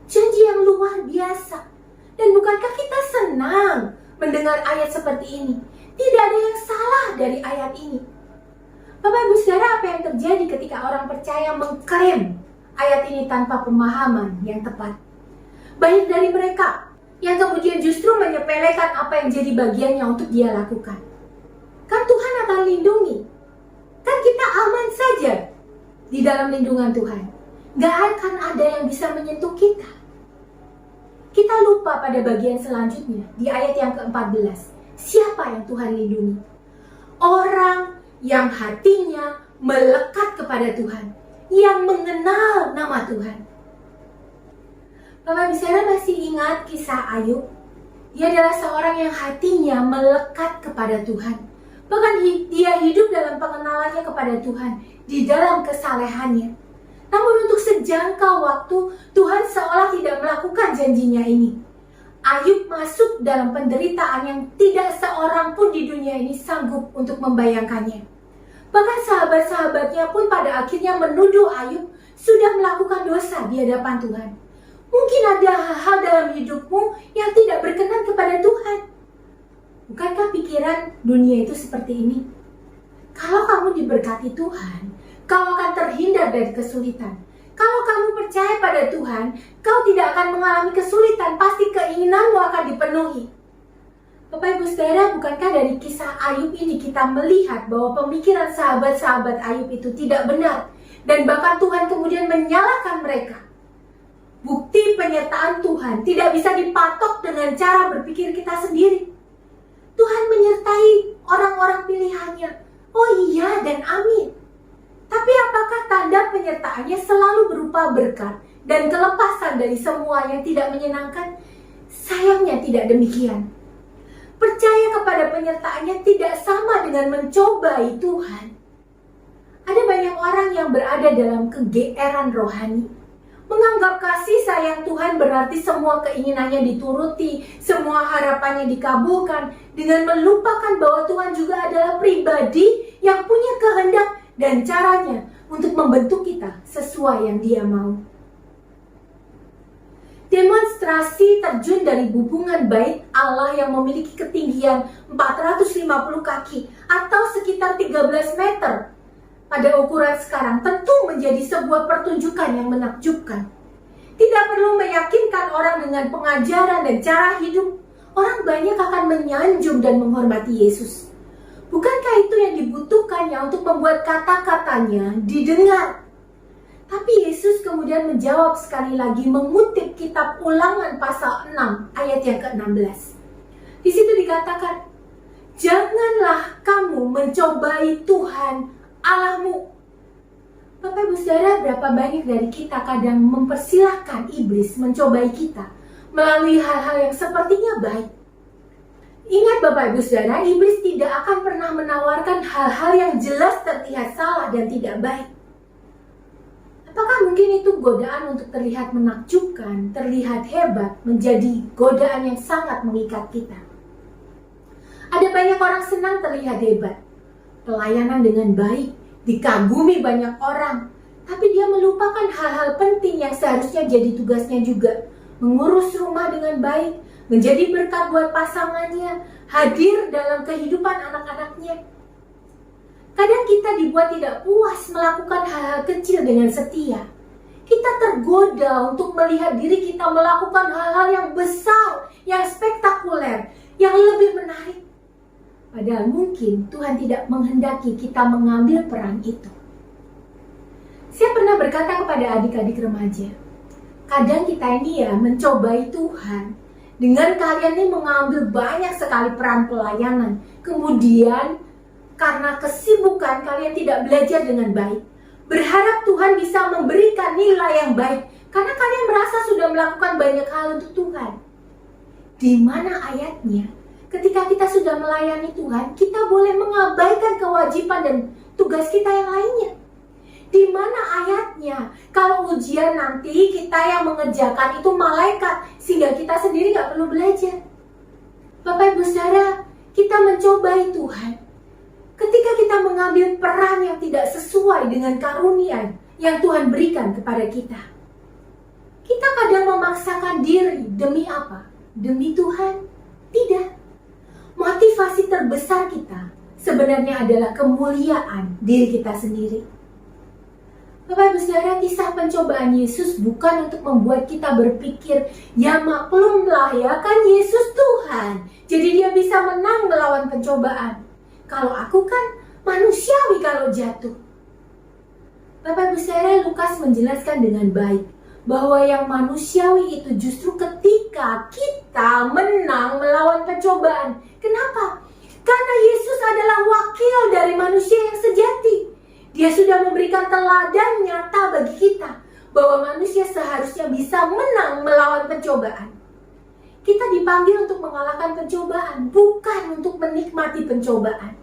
Janji yang luar biasa. Dan bukankah kita senang mendengar ayat seperti ini? Tidak ada yang salah dari ayat ini. Bapak Ibu Saudara, apa yang terjadi ketika orang percaya mengklaim ayat ini tanpa pemahaman yang tepat? Banyak dari mereka yang kemudian justru menyepelekan apa yang jadi bagiannya untuk dia lakukan. Kan Tuhan akan lindungi. Kan kita aman saja di dalam lindungan Tuhan. Gak akan ada yang bisa menyentuh kita. Kita lupa pada bagian selanjutnya di ayat yang ke-14. Siapa yang Tuhan lindungi? Orang yang hatinya melekat kepada Tuhan, yang mengenal nama Tuhan. Bapak Ibu Saudara masih ingat kisah Ayub? Dia adalah seorang yang hatinya melekat kepada Tuhan. Bahkan dia hidup dalam pengenalannya kepada Tuhan, di dalam kesalehannya. Namun untuk sejangka waktu, Tuhan seolah tidak melakukan janjinya ini. Ayub masuk dalam penderitaan yang tidak seorang pun di dunia ini sanggup untuk membayangkannya. Bahkan sahabat-sahabatnya pun pada akhirnya menuduh Ayub sudah melakukan dosa di hadapan Tuhan. Mungkin ada hal-hal dalam hidupmu yang tidak berkenan kepada Tuhan. Bukankah pikiran dunia itu seperti ini? Kalau kamu diberkati Tuhan, kau akan terhindar dari kesulitan. Kalau kamu percaya pada Tuhan, kau tidak akan mengalami kesulitan, pasti keinginanmu akan dipenuhi. Bapak Ibu Saudara, bukankah dari kisah Ayub ini kita melihat bahwa pemikiran sahabat-sahabat Ayub itu tidak benar, dan bahkan Tuhan kemudian menyalahkan mereka? Bukti penyertaan Tuhan tidak bisa dipatok dengan cara berpikir kita sendiri. Tuhan menyertai orang-orang pilihannya. Oh iya dan amin. Tapi apakah tanda penyertaannya selalu berupa berkat dan kelepasan dari semua yang tidak menyenangkan? Sayangnya tidak demikian. Percaya kepada penyertaannya tidak sama dengan mencobai Tuhan. Ada banyak orang yang berada dalam kegeeran rohani, menganggap kasih sayang Tuhan berarti semua keinginannya dituruti, semua harapannya dikabulkan, dengan melupakan bahwa Tuhan juga adalah pribadi yang punya kehendak dan caranya untuk membentuk kita sesuai yang Dia mau. Demonstrasi terjun dari hubungan bait Allah yang memiliki ketinggian 450 kaki atau sekitar 13 meter pada ukuran sekarang tentu menjadi sebuah pertunjukan yang menakjubkan. Tidak perlu meyakinkan orang dengan pengajaran dan cara hidup. Orang banyak akan menyanjung dan menghormati Yesus. Bukankah itu yang dibutuhkannya untuk membuat kata-katanya didengar? Tapi Yesus kemudian menjawab sekali lagi mengutip kitab Ulangan pasal 6 ayat yang ke-16. Di situ dikatakan, "Janganlah kamu mencobai Tuhan Allahmu." Bapak Ibu Saudara, berapa banyak dari kita kadang mempersilahkan iblis mencobai kita melalui hal-hal yang sepertinya baik. Ingat Bapak Ibu Saudara, iblis tidak akan pernah menawarkan hal-hal yang jelas terlihat salah dan tidak baik. Apakah mungkin itu godaan untuk terlihat menakjubkan, terlihat hebat, menjadi godaan yang sangat mengikat kita? Ada banyak orang senang terlihat hebat, pelayanan dengan baik, dikagumi banyak orang, tapi dia melupakan hal-hal penting yang seharusnya jadi tugasnya juga. Mengurus rumah dengan baik, menjadi berkat buat pasangannya, hadir dalam kehidupan anak-anaknya. Kadang kita dibuat tidak puas melakukan hal-hal kecil dengan setia. Kita tergoda untuk melihat diri kita melakukan hal-hal yang besar, yang spektakuler, yang lebih menarik. Padahal mungkin Tuhan tidak menghendaki kita mengambil peran itu. Saya pernah berkata kepada adik-adik remaja, kadang kita ini mencobai Tuhan dengan kalian ini mengambil banyak sekali peran pelayanan. Kemudian karena kesibukan kalian tidak belajar dengan baik. Berharap Tuhan bisa memberikan nilai yang baik karena kalian merasa sudah melakukan banyak hal untuk Tuhan. Di mana ayatnya? Ketika kita sudah melayani Tuhan, kita boleh mengabaikan kewajiban dan tugas kita yang lainnya. Di mana ayatnya? Kalau ujian nanti kita yang mengerjakan itu malaikat, sehingga kita sendiri gak perlu belajar. Bapak Ibu Saudara, kita mencobai Tuhan. Ketika kita mengambil peran yang tidak sesuai dengan karunia yang Tuhan berikan kepada kita. Kita kadang memaksakan diri demi apa? Demi Tuhan? Tidak. Motivasi terbesar kita sebenarnya adalah kemuliaan diri kita sendiri. Bapak Ibu Saudara, kisah pencobaan Yesus bukan untuk membuat kita berpikir, ya maklumlah ya kan Yesus Tuhan, jadi dia bisa menang melawan pencobaan. Kalau aku kan manusiawi kalau jatuh. Bapak Ibu Saudara, Lukas menjelaskan dengan baik bahwa yang manusiawi itu justru ketika kita menang melawan pencobaan. Kenapa? Karena Yesus adalah wakil dari manusia yang sejati. Dia sudah memberikan teladan nyata bagi kita bahwa manusia seharusnya bisa menang melawan pencobaan. Kita dipanggil untuk mengalahkan pencobaan, bukan untuk menikmati pencobaan.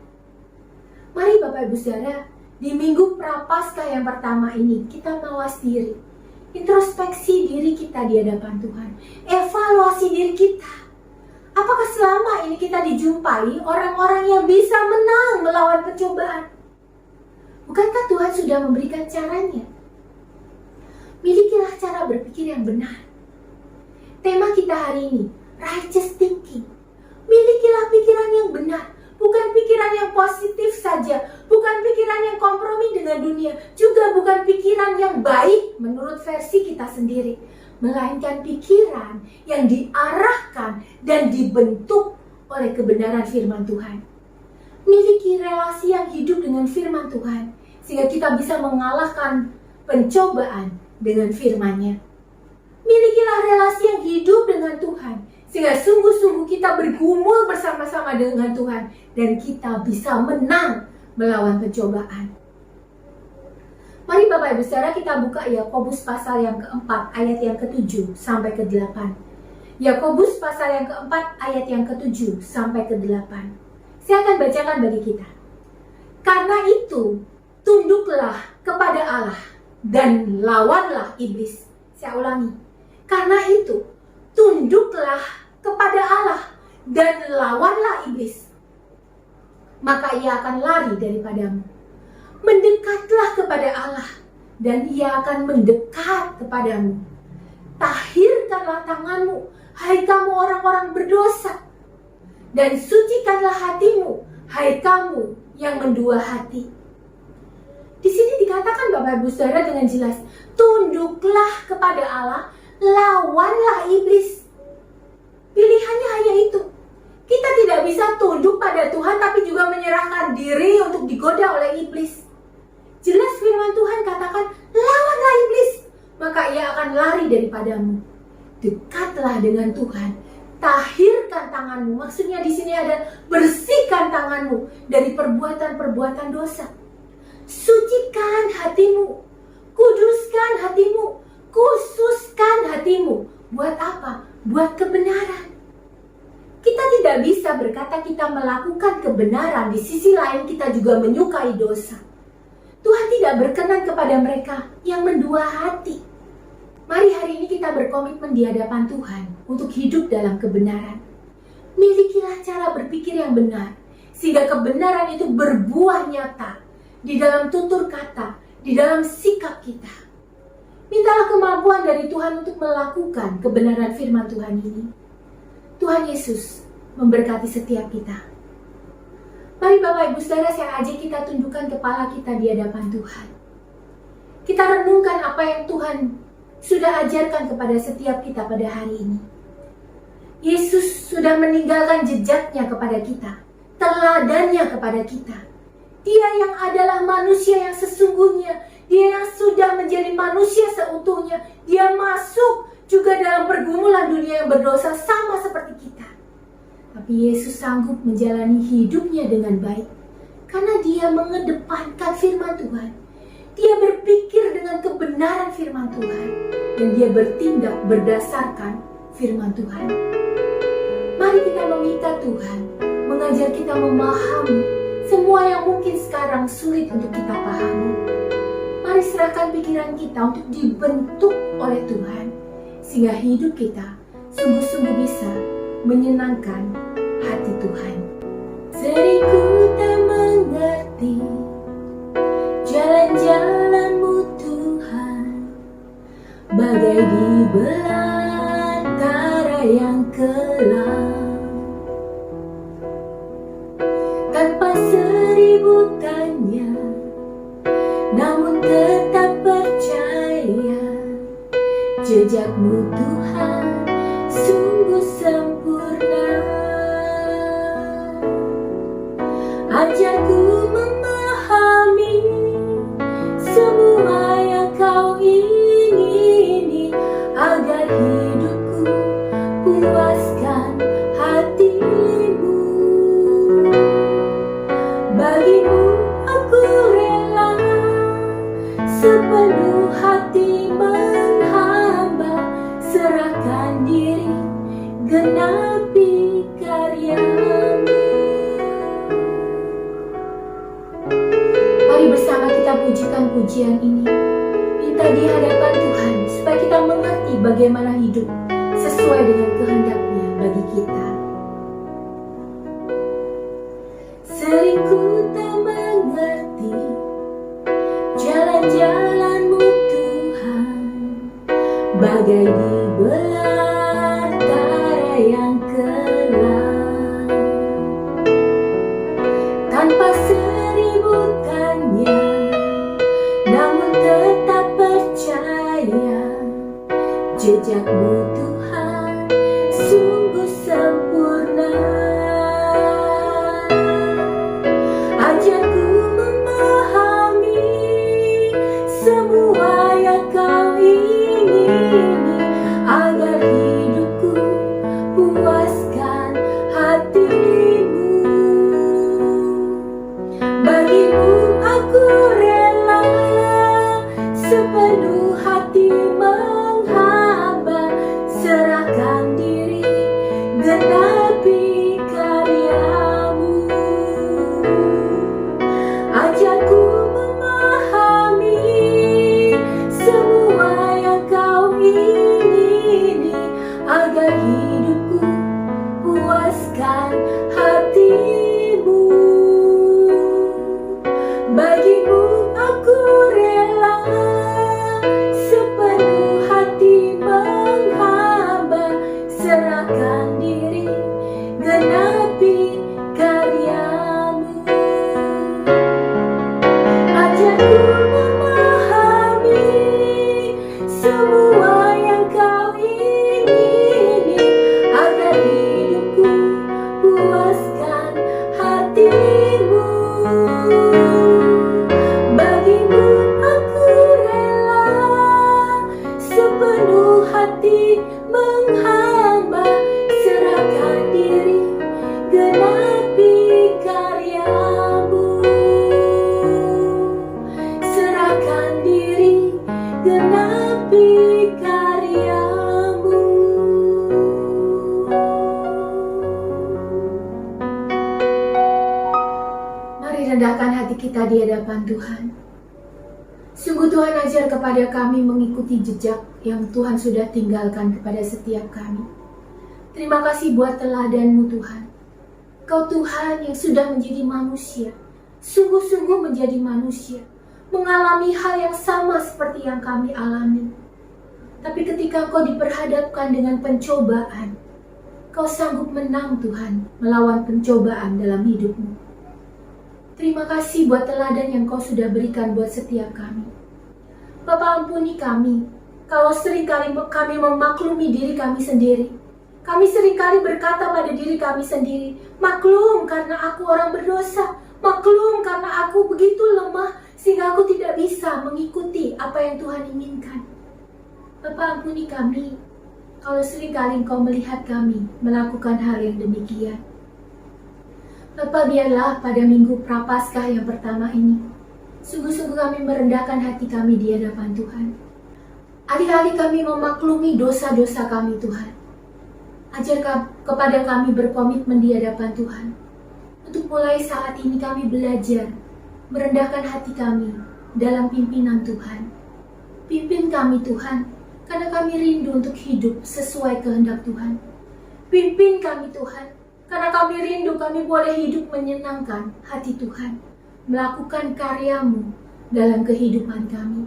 Mari Bapak Ibu Saudara, di minggu Prapaskah yang pertama ini kita mawas diri. Introspeksi diri kita di hadapan Tuhan. Evaluasi diri kita. Apakah selama ini kita dijumpai orang-orang yang bisa menang melawan pencobaan? Bukankah Tuhan sudah memberikan caranya? Milikilah cara berpikir yang benar. Tema kita hari ini, righteous thinking. Milikilah pikiran yang benar. Bukan pikiran yang positif saja. Bukan pikiran yang kompromi dengan dunia. Juga bukan pikiran yang baik menurut versi kita sendiri. Melainkan pikiran yang diarahkan dan dibentuk oleh kebenaran firman Tuhan. Miliki relasi yang hidup dengan firman Tuhan. Sehingga kita bisa mengalahkan pencobaan dengan firman-Nya. Milikilah relasi yang hidup dengan Tuhan. Sehingga sungguh-sungguh kita bergumul bersama-sama dengan Tuhan. Dan kita bisa menang melawan pencobaan. Mari Bapak Ibu Saudara kita buka Yakobus pasal yang keempat ayat yang ke-7 sampai ke-8. Yakobus pasal yang keempat ayat yang ke-7 sampai ke-8. Saya akan bacakan bagi kita. Karena itu, tunduklah kepada Allah dan lawanlah iblis. Saya ulangi. Karena itu, tunduklah kepada Allah dan lawanlah iblis. Maka ia akan lari daripadamu. Mendekatlah kepada Allah, dan Ia akan mendekat kepadamu. Tahirkanlah tanganmu, hai kamu orang-orang berdosa, dan sucikanlah hatimu, hai kamu yang mendua hati. Di sini dikatakan Bapak Ibu Saudara dengan jelas, tunduklah kepada Allah, lawanlah iblis. Pilihannya hanya itu. Kita tidak bisa tunduk pada Tuhan tapi juga menyerahkan diri untuk digoda oleh iblis. Jelas firman Tuhan katakan, lawanlah iblis, maka ia akan lari daripadamu. Dekatlah dengan Tuhan, tahirkan tanganmu. Maksudnya di sini ada bersihkan tanganmu dari perbuatan-perbuatan dosa. Sucikan hatimu, kuduskan hatimu, khususkan hatimu. Buat apa? Buat kebenaran. Kita tidak bisa berkata kita melakukan kebenaran, di sisi lain kita juga menyukai dosa. Tuhan tidak berkenan kepada mereka yang mendua hati. Mari hari ini kita berkomitmen di hadapan Tuhan untuk hidup dalam kebenaran. Milikilah cara berpikir yang benar, sehingga kebenaran itu berbuah nyata di dalam tutur kata, di dalam sikap kita. Mintalah kemampuan dari Tuhan untuk melakukan kebenaran firman Tuhan ini. Tuhan Yesus memberkati setiap kita. Mari Bapak Ibu Saudara, saya ajak kita tundukkan kepala kita di hadapan Tuhan. Kita renungkan apa yang Tuhan sudah ajarkan kepada setiap kita pada hari ini. Yesus sudah meninggalkan jejaknya kepada kita, teladannya kepada kita. Dia yang adalah manusia yang sesungguhnya, dia yang sudah menjadi manusia seutuhnya. Dia masuk juga dalam pergumulan dunia yang berdosa sama seperti kita. Tapi Yesus sanggup menjalani hidupnya dengan baik karena dia mengedepankan firman Tuhan. Dia berpikir dengan kebenaran firman Tuhan dan dia bertindak berdasarkan firman Tuhan. Mari kita meminta Tuhan mengajar kita memahami semua yang mungkin sekarang sulit untuk kita pahami. Mari serahkan pikiran kita untuk dibentuk oleh Tuhan sehingga hidup kita sungguh-sungguh bisa menyenangkan hati Tuhan. Sering ku tak mengerti jalan-jalan-Mu Tuhan, bagai di belantara yang kelam. Tanpa seribu tanya, namun tetap percaya, jejak-Mu Tuhan sungguh sempurna. Ajarku memahami semua yang Kau ingini, agar hidupku puaskan hati-Mu. Bagimu aku rela sepenuh hati menghamba, serahkan diri genapi karya-Mu. Mari bersama kita pujikan pujian ini. Minta di hadapan Tuhan supaya kita mengerti bagaimana hidup sesuai dengan kehendak-Nya bagi kita. Sering ku tak mengerti jalan-jalan-Mu Tuhan, bagai di belantara yang kelam. Tanpa seribu tanya, namun tetap percaya, jejak-Mu Tuhan sungguh sempurna. Ajarku memahami semua yang Kau ingini, agar hidupku puaskan hati-Mu. Bagimu aku rela sepenuh hati menghamba, serahkan diri genapi karya-Mu. Ajarku memahami semua yang Kau ingini, agar hidupku puaskan hati-Mu. Bagimu serahkan diri, genapi karyamu. Ajarku memahami semua yang kau ingini, agar hidupku puaskan hatimu. Bagimu aku rela sepenuh hati menghamba, serahkan diri, genapi karyamu. Serahkan diri, genapi karyamu. Mari rendahkan hati kita di hadapan Tuhan. Sungguh Tuhan, ajar kepada kami mengikuti jejak yang Tuhan sudah tinggalkan kepada setiap kami. Terima kasih buat teladan-Mu Tuhan. Kau Tuhan yang sudah menjadi manusia, sungguh-sungguh menjadi manusia, mengalami hal yang sama seperti yang kami alami. Tapi ketika Kau diperhadapkan dengan pencobaan, Kau sanggup menang Tuhan melawan pencobaan dalam hidup-Mu. Terima kasih buat teladan yang Kau sudah berikan buat setiap kami. Bapa, ampuni kami kalau seringkali kami memaklumi diri kami sendiri. Kami seringkali berkata pada diri kami sendiri, maklum karena aku orang berdosa, maklum karena aku begitu lemah sehingga aku tidak bisa mengikuti apa yang Tuhan inginkan. Bapa, ampuni kami kalau seringkali Engkau melihat kami melakukan hal yang demikian. Bapa, biarlah pada minggu Prapaskah yang pertama ini, sungguh-sungguh kami merendahkan hati kami di hadapan Tuhan. Alih-alih kami memaklumi dosa-dosa kami Tuhan, ajar kepada kami berkomitmen di hadapan Tuhan. Untuk mulai saat ini kami belajar merendahkan hati kami dalam pimpinan Tuhan. Pimpin kami Tuhan, karena kami rindu untuk hidup sesuai kehendak Tuhan. Pimpin kami Tuhan, karena kami rindu kami boleh hidup menyenangkan hati Tuhan, melakukan karya-Mu dalam kehidupan kami.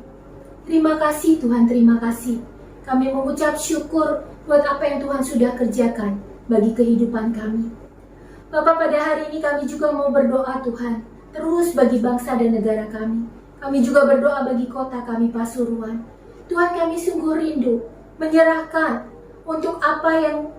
Terima kasih Tuhan, terima kasih. Kami mengucap syukur buat apa yang Tuhan sudah kerjakan bagi kehidupan kami. Bapa, pada hari ini kami juga mau berdoa Tuhan, terus bagi bangsa dan negara kami. Kami juga berdoa bagi kota kami Pasuruan. Tuhan, kami sungguh rindu menyerahkan untuk apa yang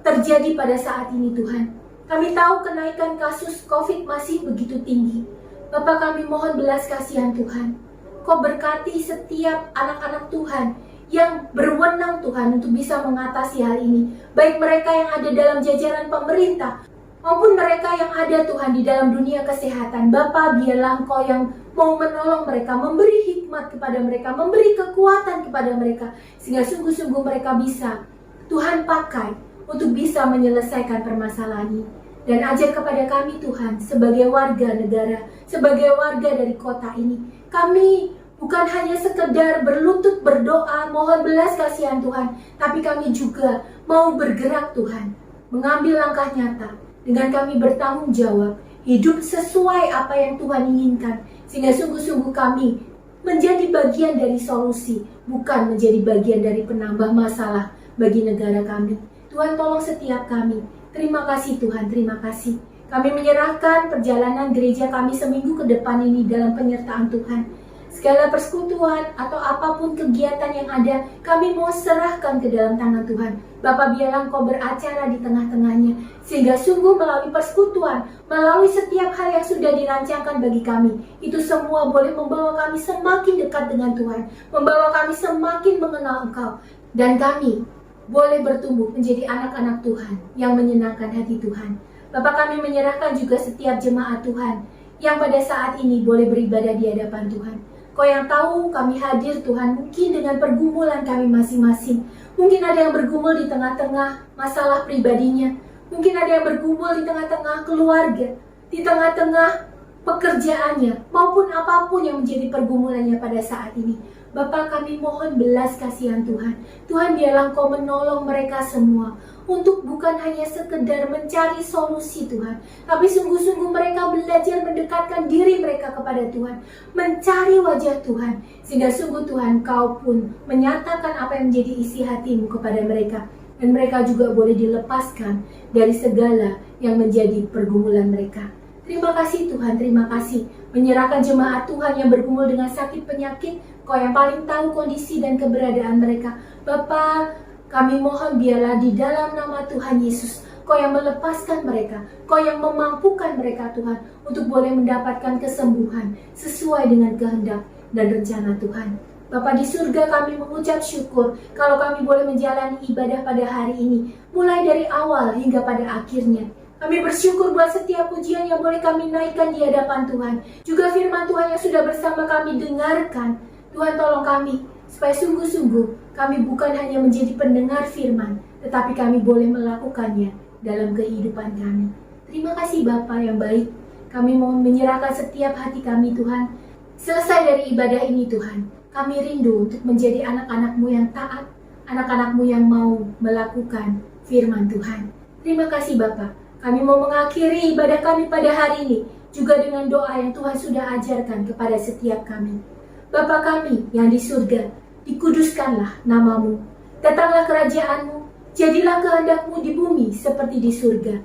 terjadi pada saat ini Tuhan. Kami tahu kenaikan kasus COVID masih begitu tinggi. Bapa, kami mohon belas kasihan Tuhan. Kau berkati setiap anak-anak Tuhan yang berwenang Tuhan untuk bisa mengatasi hal ini. Baik mereka yang ada dalam jajaran pemerintah maupun mereka yang ada Tuhan di dalam dunia kesehatan. Bapa, biarlah Engkau yang mau menolong mereka, memberi hikmat kepada mereka, memberi kekuatan kepada mereka, sehingga sungguh-sungguh mereka bisa Tuhan pakai untuk bisa menyelesaikan permasalahan ini. Dan ajar kepada kami Tuhan, sebagai warga negara, sebagai warga dari kota ini, kami bukan hanya sekedar berlutut berdoa, mohon belas kasihan Tuhan, tapi kami juga mau bergerak Tuhan, mengambil langkah nyata, dengan kami bertanggung jawab, hidup sesuai apa yang Tuhan inginkan, sehingga sungguh-sungguh kami menjadi bagian dari solusi, bukan menjadi bagian dari penambah masalah bagi negara kami. Tuhan, tolong setiap kami. Terima kasih Tuhan, terima kasih. Kami menyerahkan perjalanan gereja kami seminggu ke depan ini dalam penyertaan Tuhan. Segala persekutuan atau apapun kegiatan yang ada, kami mau serahkan ke dalam tangan Tuhan. Bapa, biarlah Engkau beracara di tengah-tengahnya, sehingga sungguh melalui persekutuan, melalui setiap hal yang sudah dirancangkan bagi kami, itu semua boleh membawa kami semakin dekat dengan Tuhan, membawa kami semakin mengenal Engkau, dan kami boleh bertumbuh menjadi anak-anak Tuhan yang menyenangkan hati Tuhan. Bapak, kami menyerahkan juga setiap jemaat Tuhan yang pada saat ini boleh beribadah di hadapan Tuhan. Kau yang tahu kami hadir Tuhan, mungkin dengan pergumulan kami masing-masing. Mungkin ada yang bergumul di tengah-tengah masalah pribadinya. Mungkin ada yang bergumul di tengah-tengah keluarga, di tengah-tengah pekerjaannya, maupun apapun yang menjadi pergumulannya pada saat ini. Bapa, kami mohon belas kasihan Tuhan. Tuhan, biarlah Engkau menolong mereka semua untuk bukan hanya sekedar mencari solusi Tuhan, tapi sungguh-sungguh mereka belajar mendekatkan diri mereka kepada Tuhan, mencari wajah Tuhan, sehingga sungguh Tuhan, Kau pun menyatakan apa yang menjadi isi hati-Mu kepada mereka. dan mereka juga boleh dilepaskan dari segala yang menjadi pergumulan mereka. Terima kasih Tuhan, terima kasih. Menyerahkan jemaat Tuhan yang bergumul dengan sakit penyakit, Kau yang paling tahu kondisi dan keberadaan mereka. Bapa, kami mohon biarlah di dalam nama Tuhan Yesus, Kau yang melepaskan mereka, Kau yang memampukan mereka Tuhan, untuk boleh mendapatkan kesembuhan sesuai dengan kehendak dan rencana Tuhan. Bapa di surga, kami mengucap syukur kalau kami boleh menjalani ibadah pada hari ini, mulai dari awal hingga pada akhirnya. Kami bersyukur buat setiap pujian yang boleh kami naikkan di hadapan Tuhan. Juga firman Tuhan yang sudah bersama kami dengarkan. Tuhan tolong kami, supaya sungguh-sungguh kami bukan hanya menjadi pendengar firman, tetapi kami boleh melakukannya dalam kehidupan kami. Terima kasih Bapa yang baik. Kami mau menyerahkan setiap hati kami Tuhan. Selesai dari ibadah ini Tuhan, kami rindu untuk menjadi anak-anak-Mu yang taat, anak-anak-Mu yang mau melakukan firman Tuhan. Terima kasih Bapa. Kami mau mengakhiri ibadah kami pada hari ini juga dengan doa yang Tuhan sudah ajarkan kepada setiap kami. Bapa kami yang di surga, dikuduskanlah nama-Mu. Datanglah kerajaan-Mu, jadilah kehendak-Mu di bumi seperti di surga.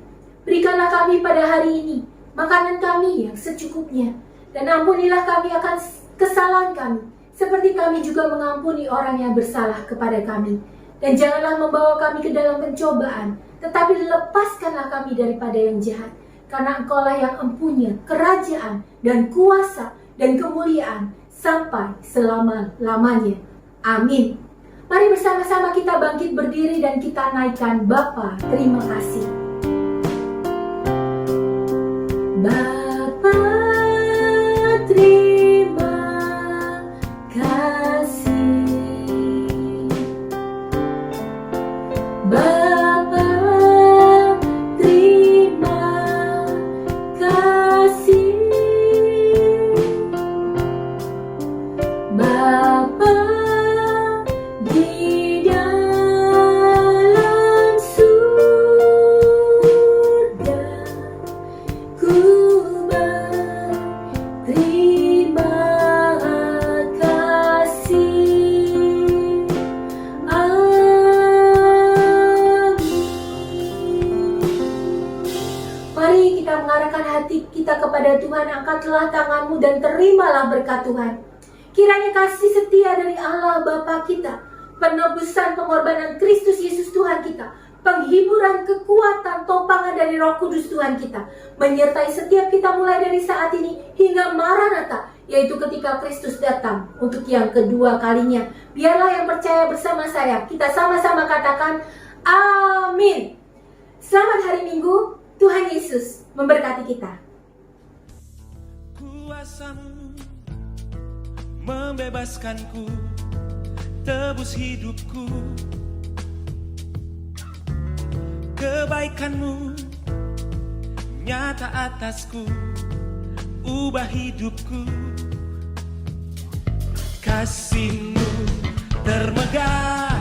Berikanlah kami pada hari ini makanan kami yang secukupnya, dan ampunilah kami akan kesalahan kami, seperti kami juga mengampuni orang yang bersalah kepada kami. Dan janganlah membawa kami ke dalam pencobaan, tetapi lepaskanlah kami daripada yang jahat. Karena Engkau-lah yang empunya kerajaan dan kuasa dan kemuliaan sampai selama-lamanya. Amin. Mari bersama-sama kita bangkit berdiri dan kita naikkan Bapa, terima kasih. Bapa, terima kasih. Bapa, terima kasih. Bapa di dalam surga, ku berterima kasih. Amin. Mari kita mengarahkan hati kita kepada Tuhan. Angkatlah tanganmu dan terimalah berkat Tuhan. Kiranya kasih setia dari Allah Bapa kita, penebusan pengorbanan Kristus Yesus Tuhan kita, penghiburan, kekuatan, topangan dari Roh Kudus Tuhan kita, menyertai setiap kita mulai dari saat ini hingga Maranatha, yaitu ketika Kristus datang untuk yang kedua kalinya. Biarlah yang percaya bersama saya, kita sama-sama katakan amin. Selamat hari Minggu, Tuhan Yesus memberkati kita. Kuasamu membebaskanku, tebus hidupku. Kebaikanmu nyata atasku, ubah hidupku. Kasihmu termegah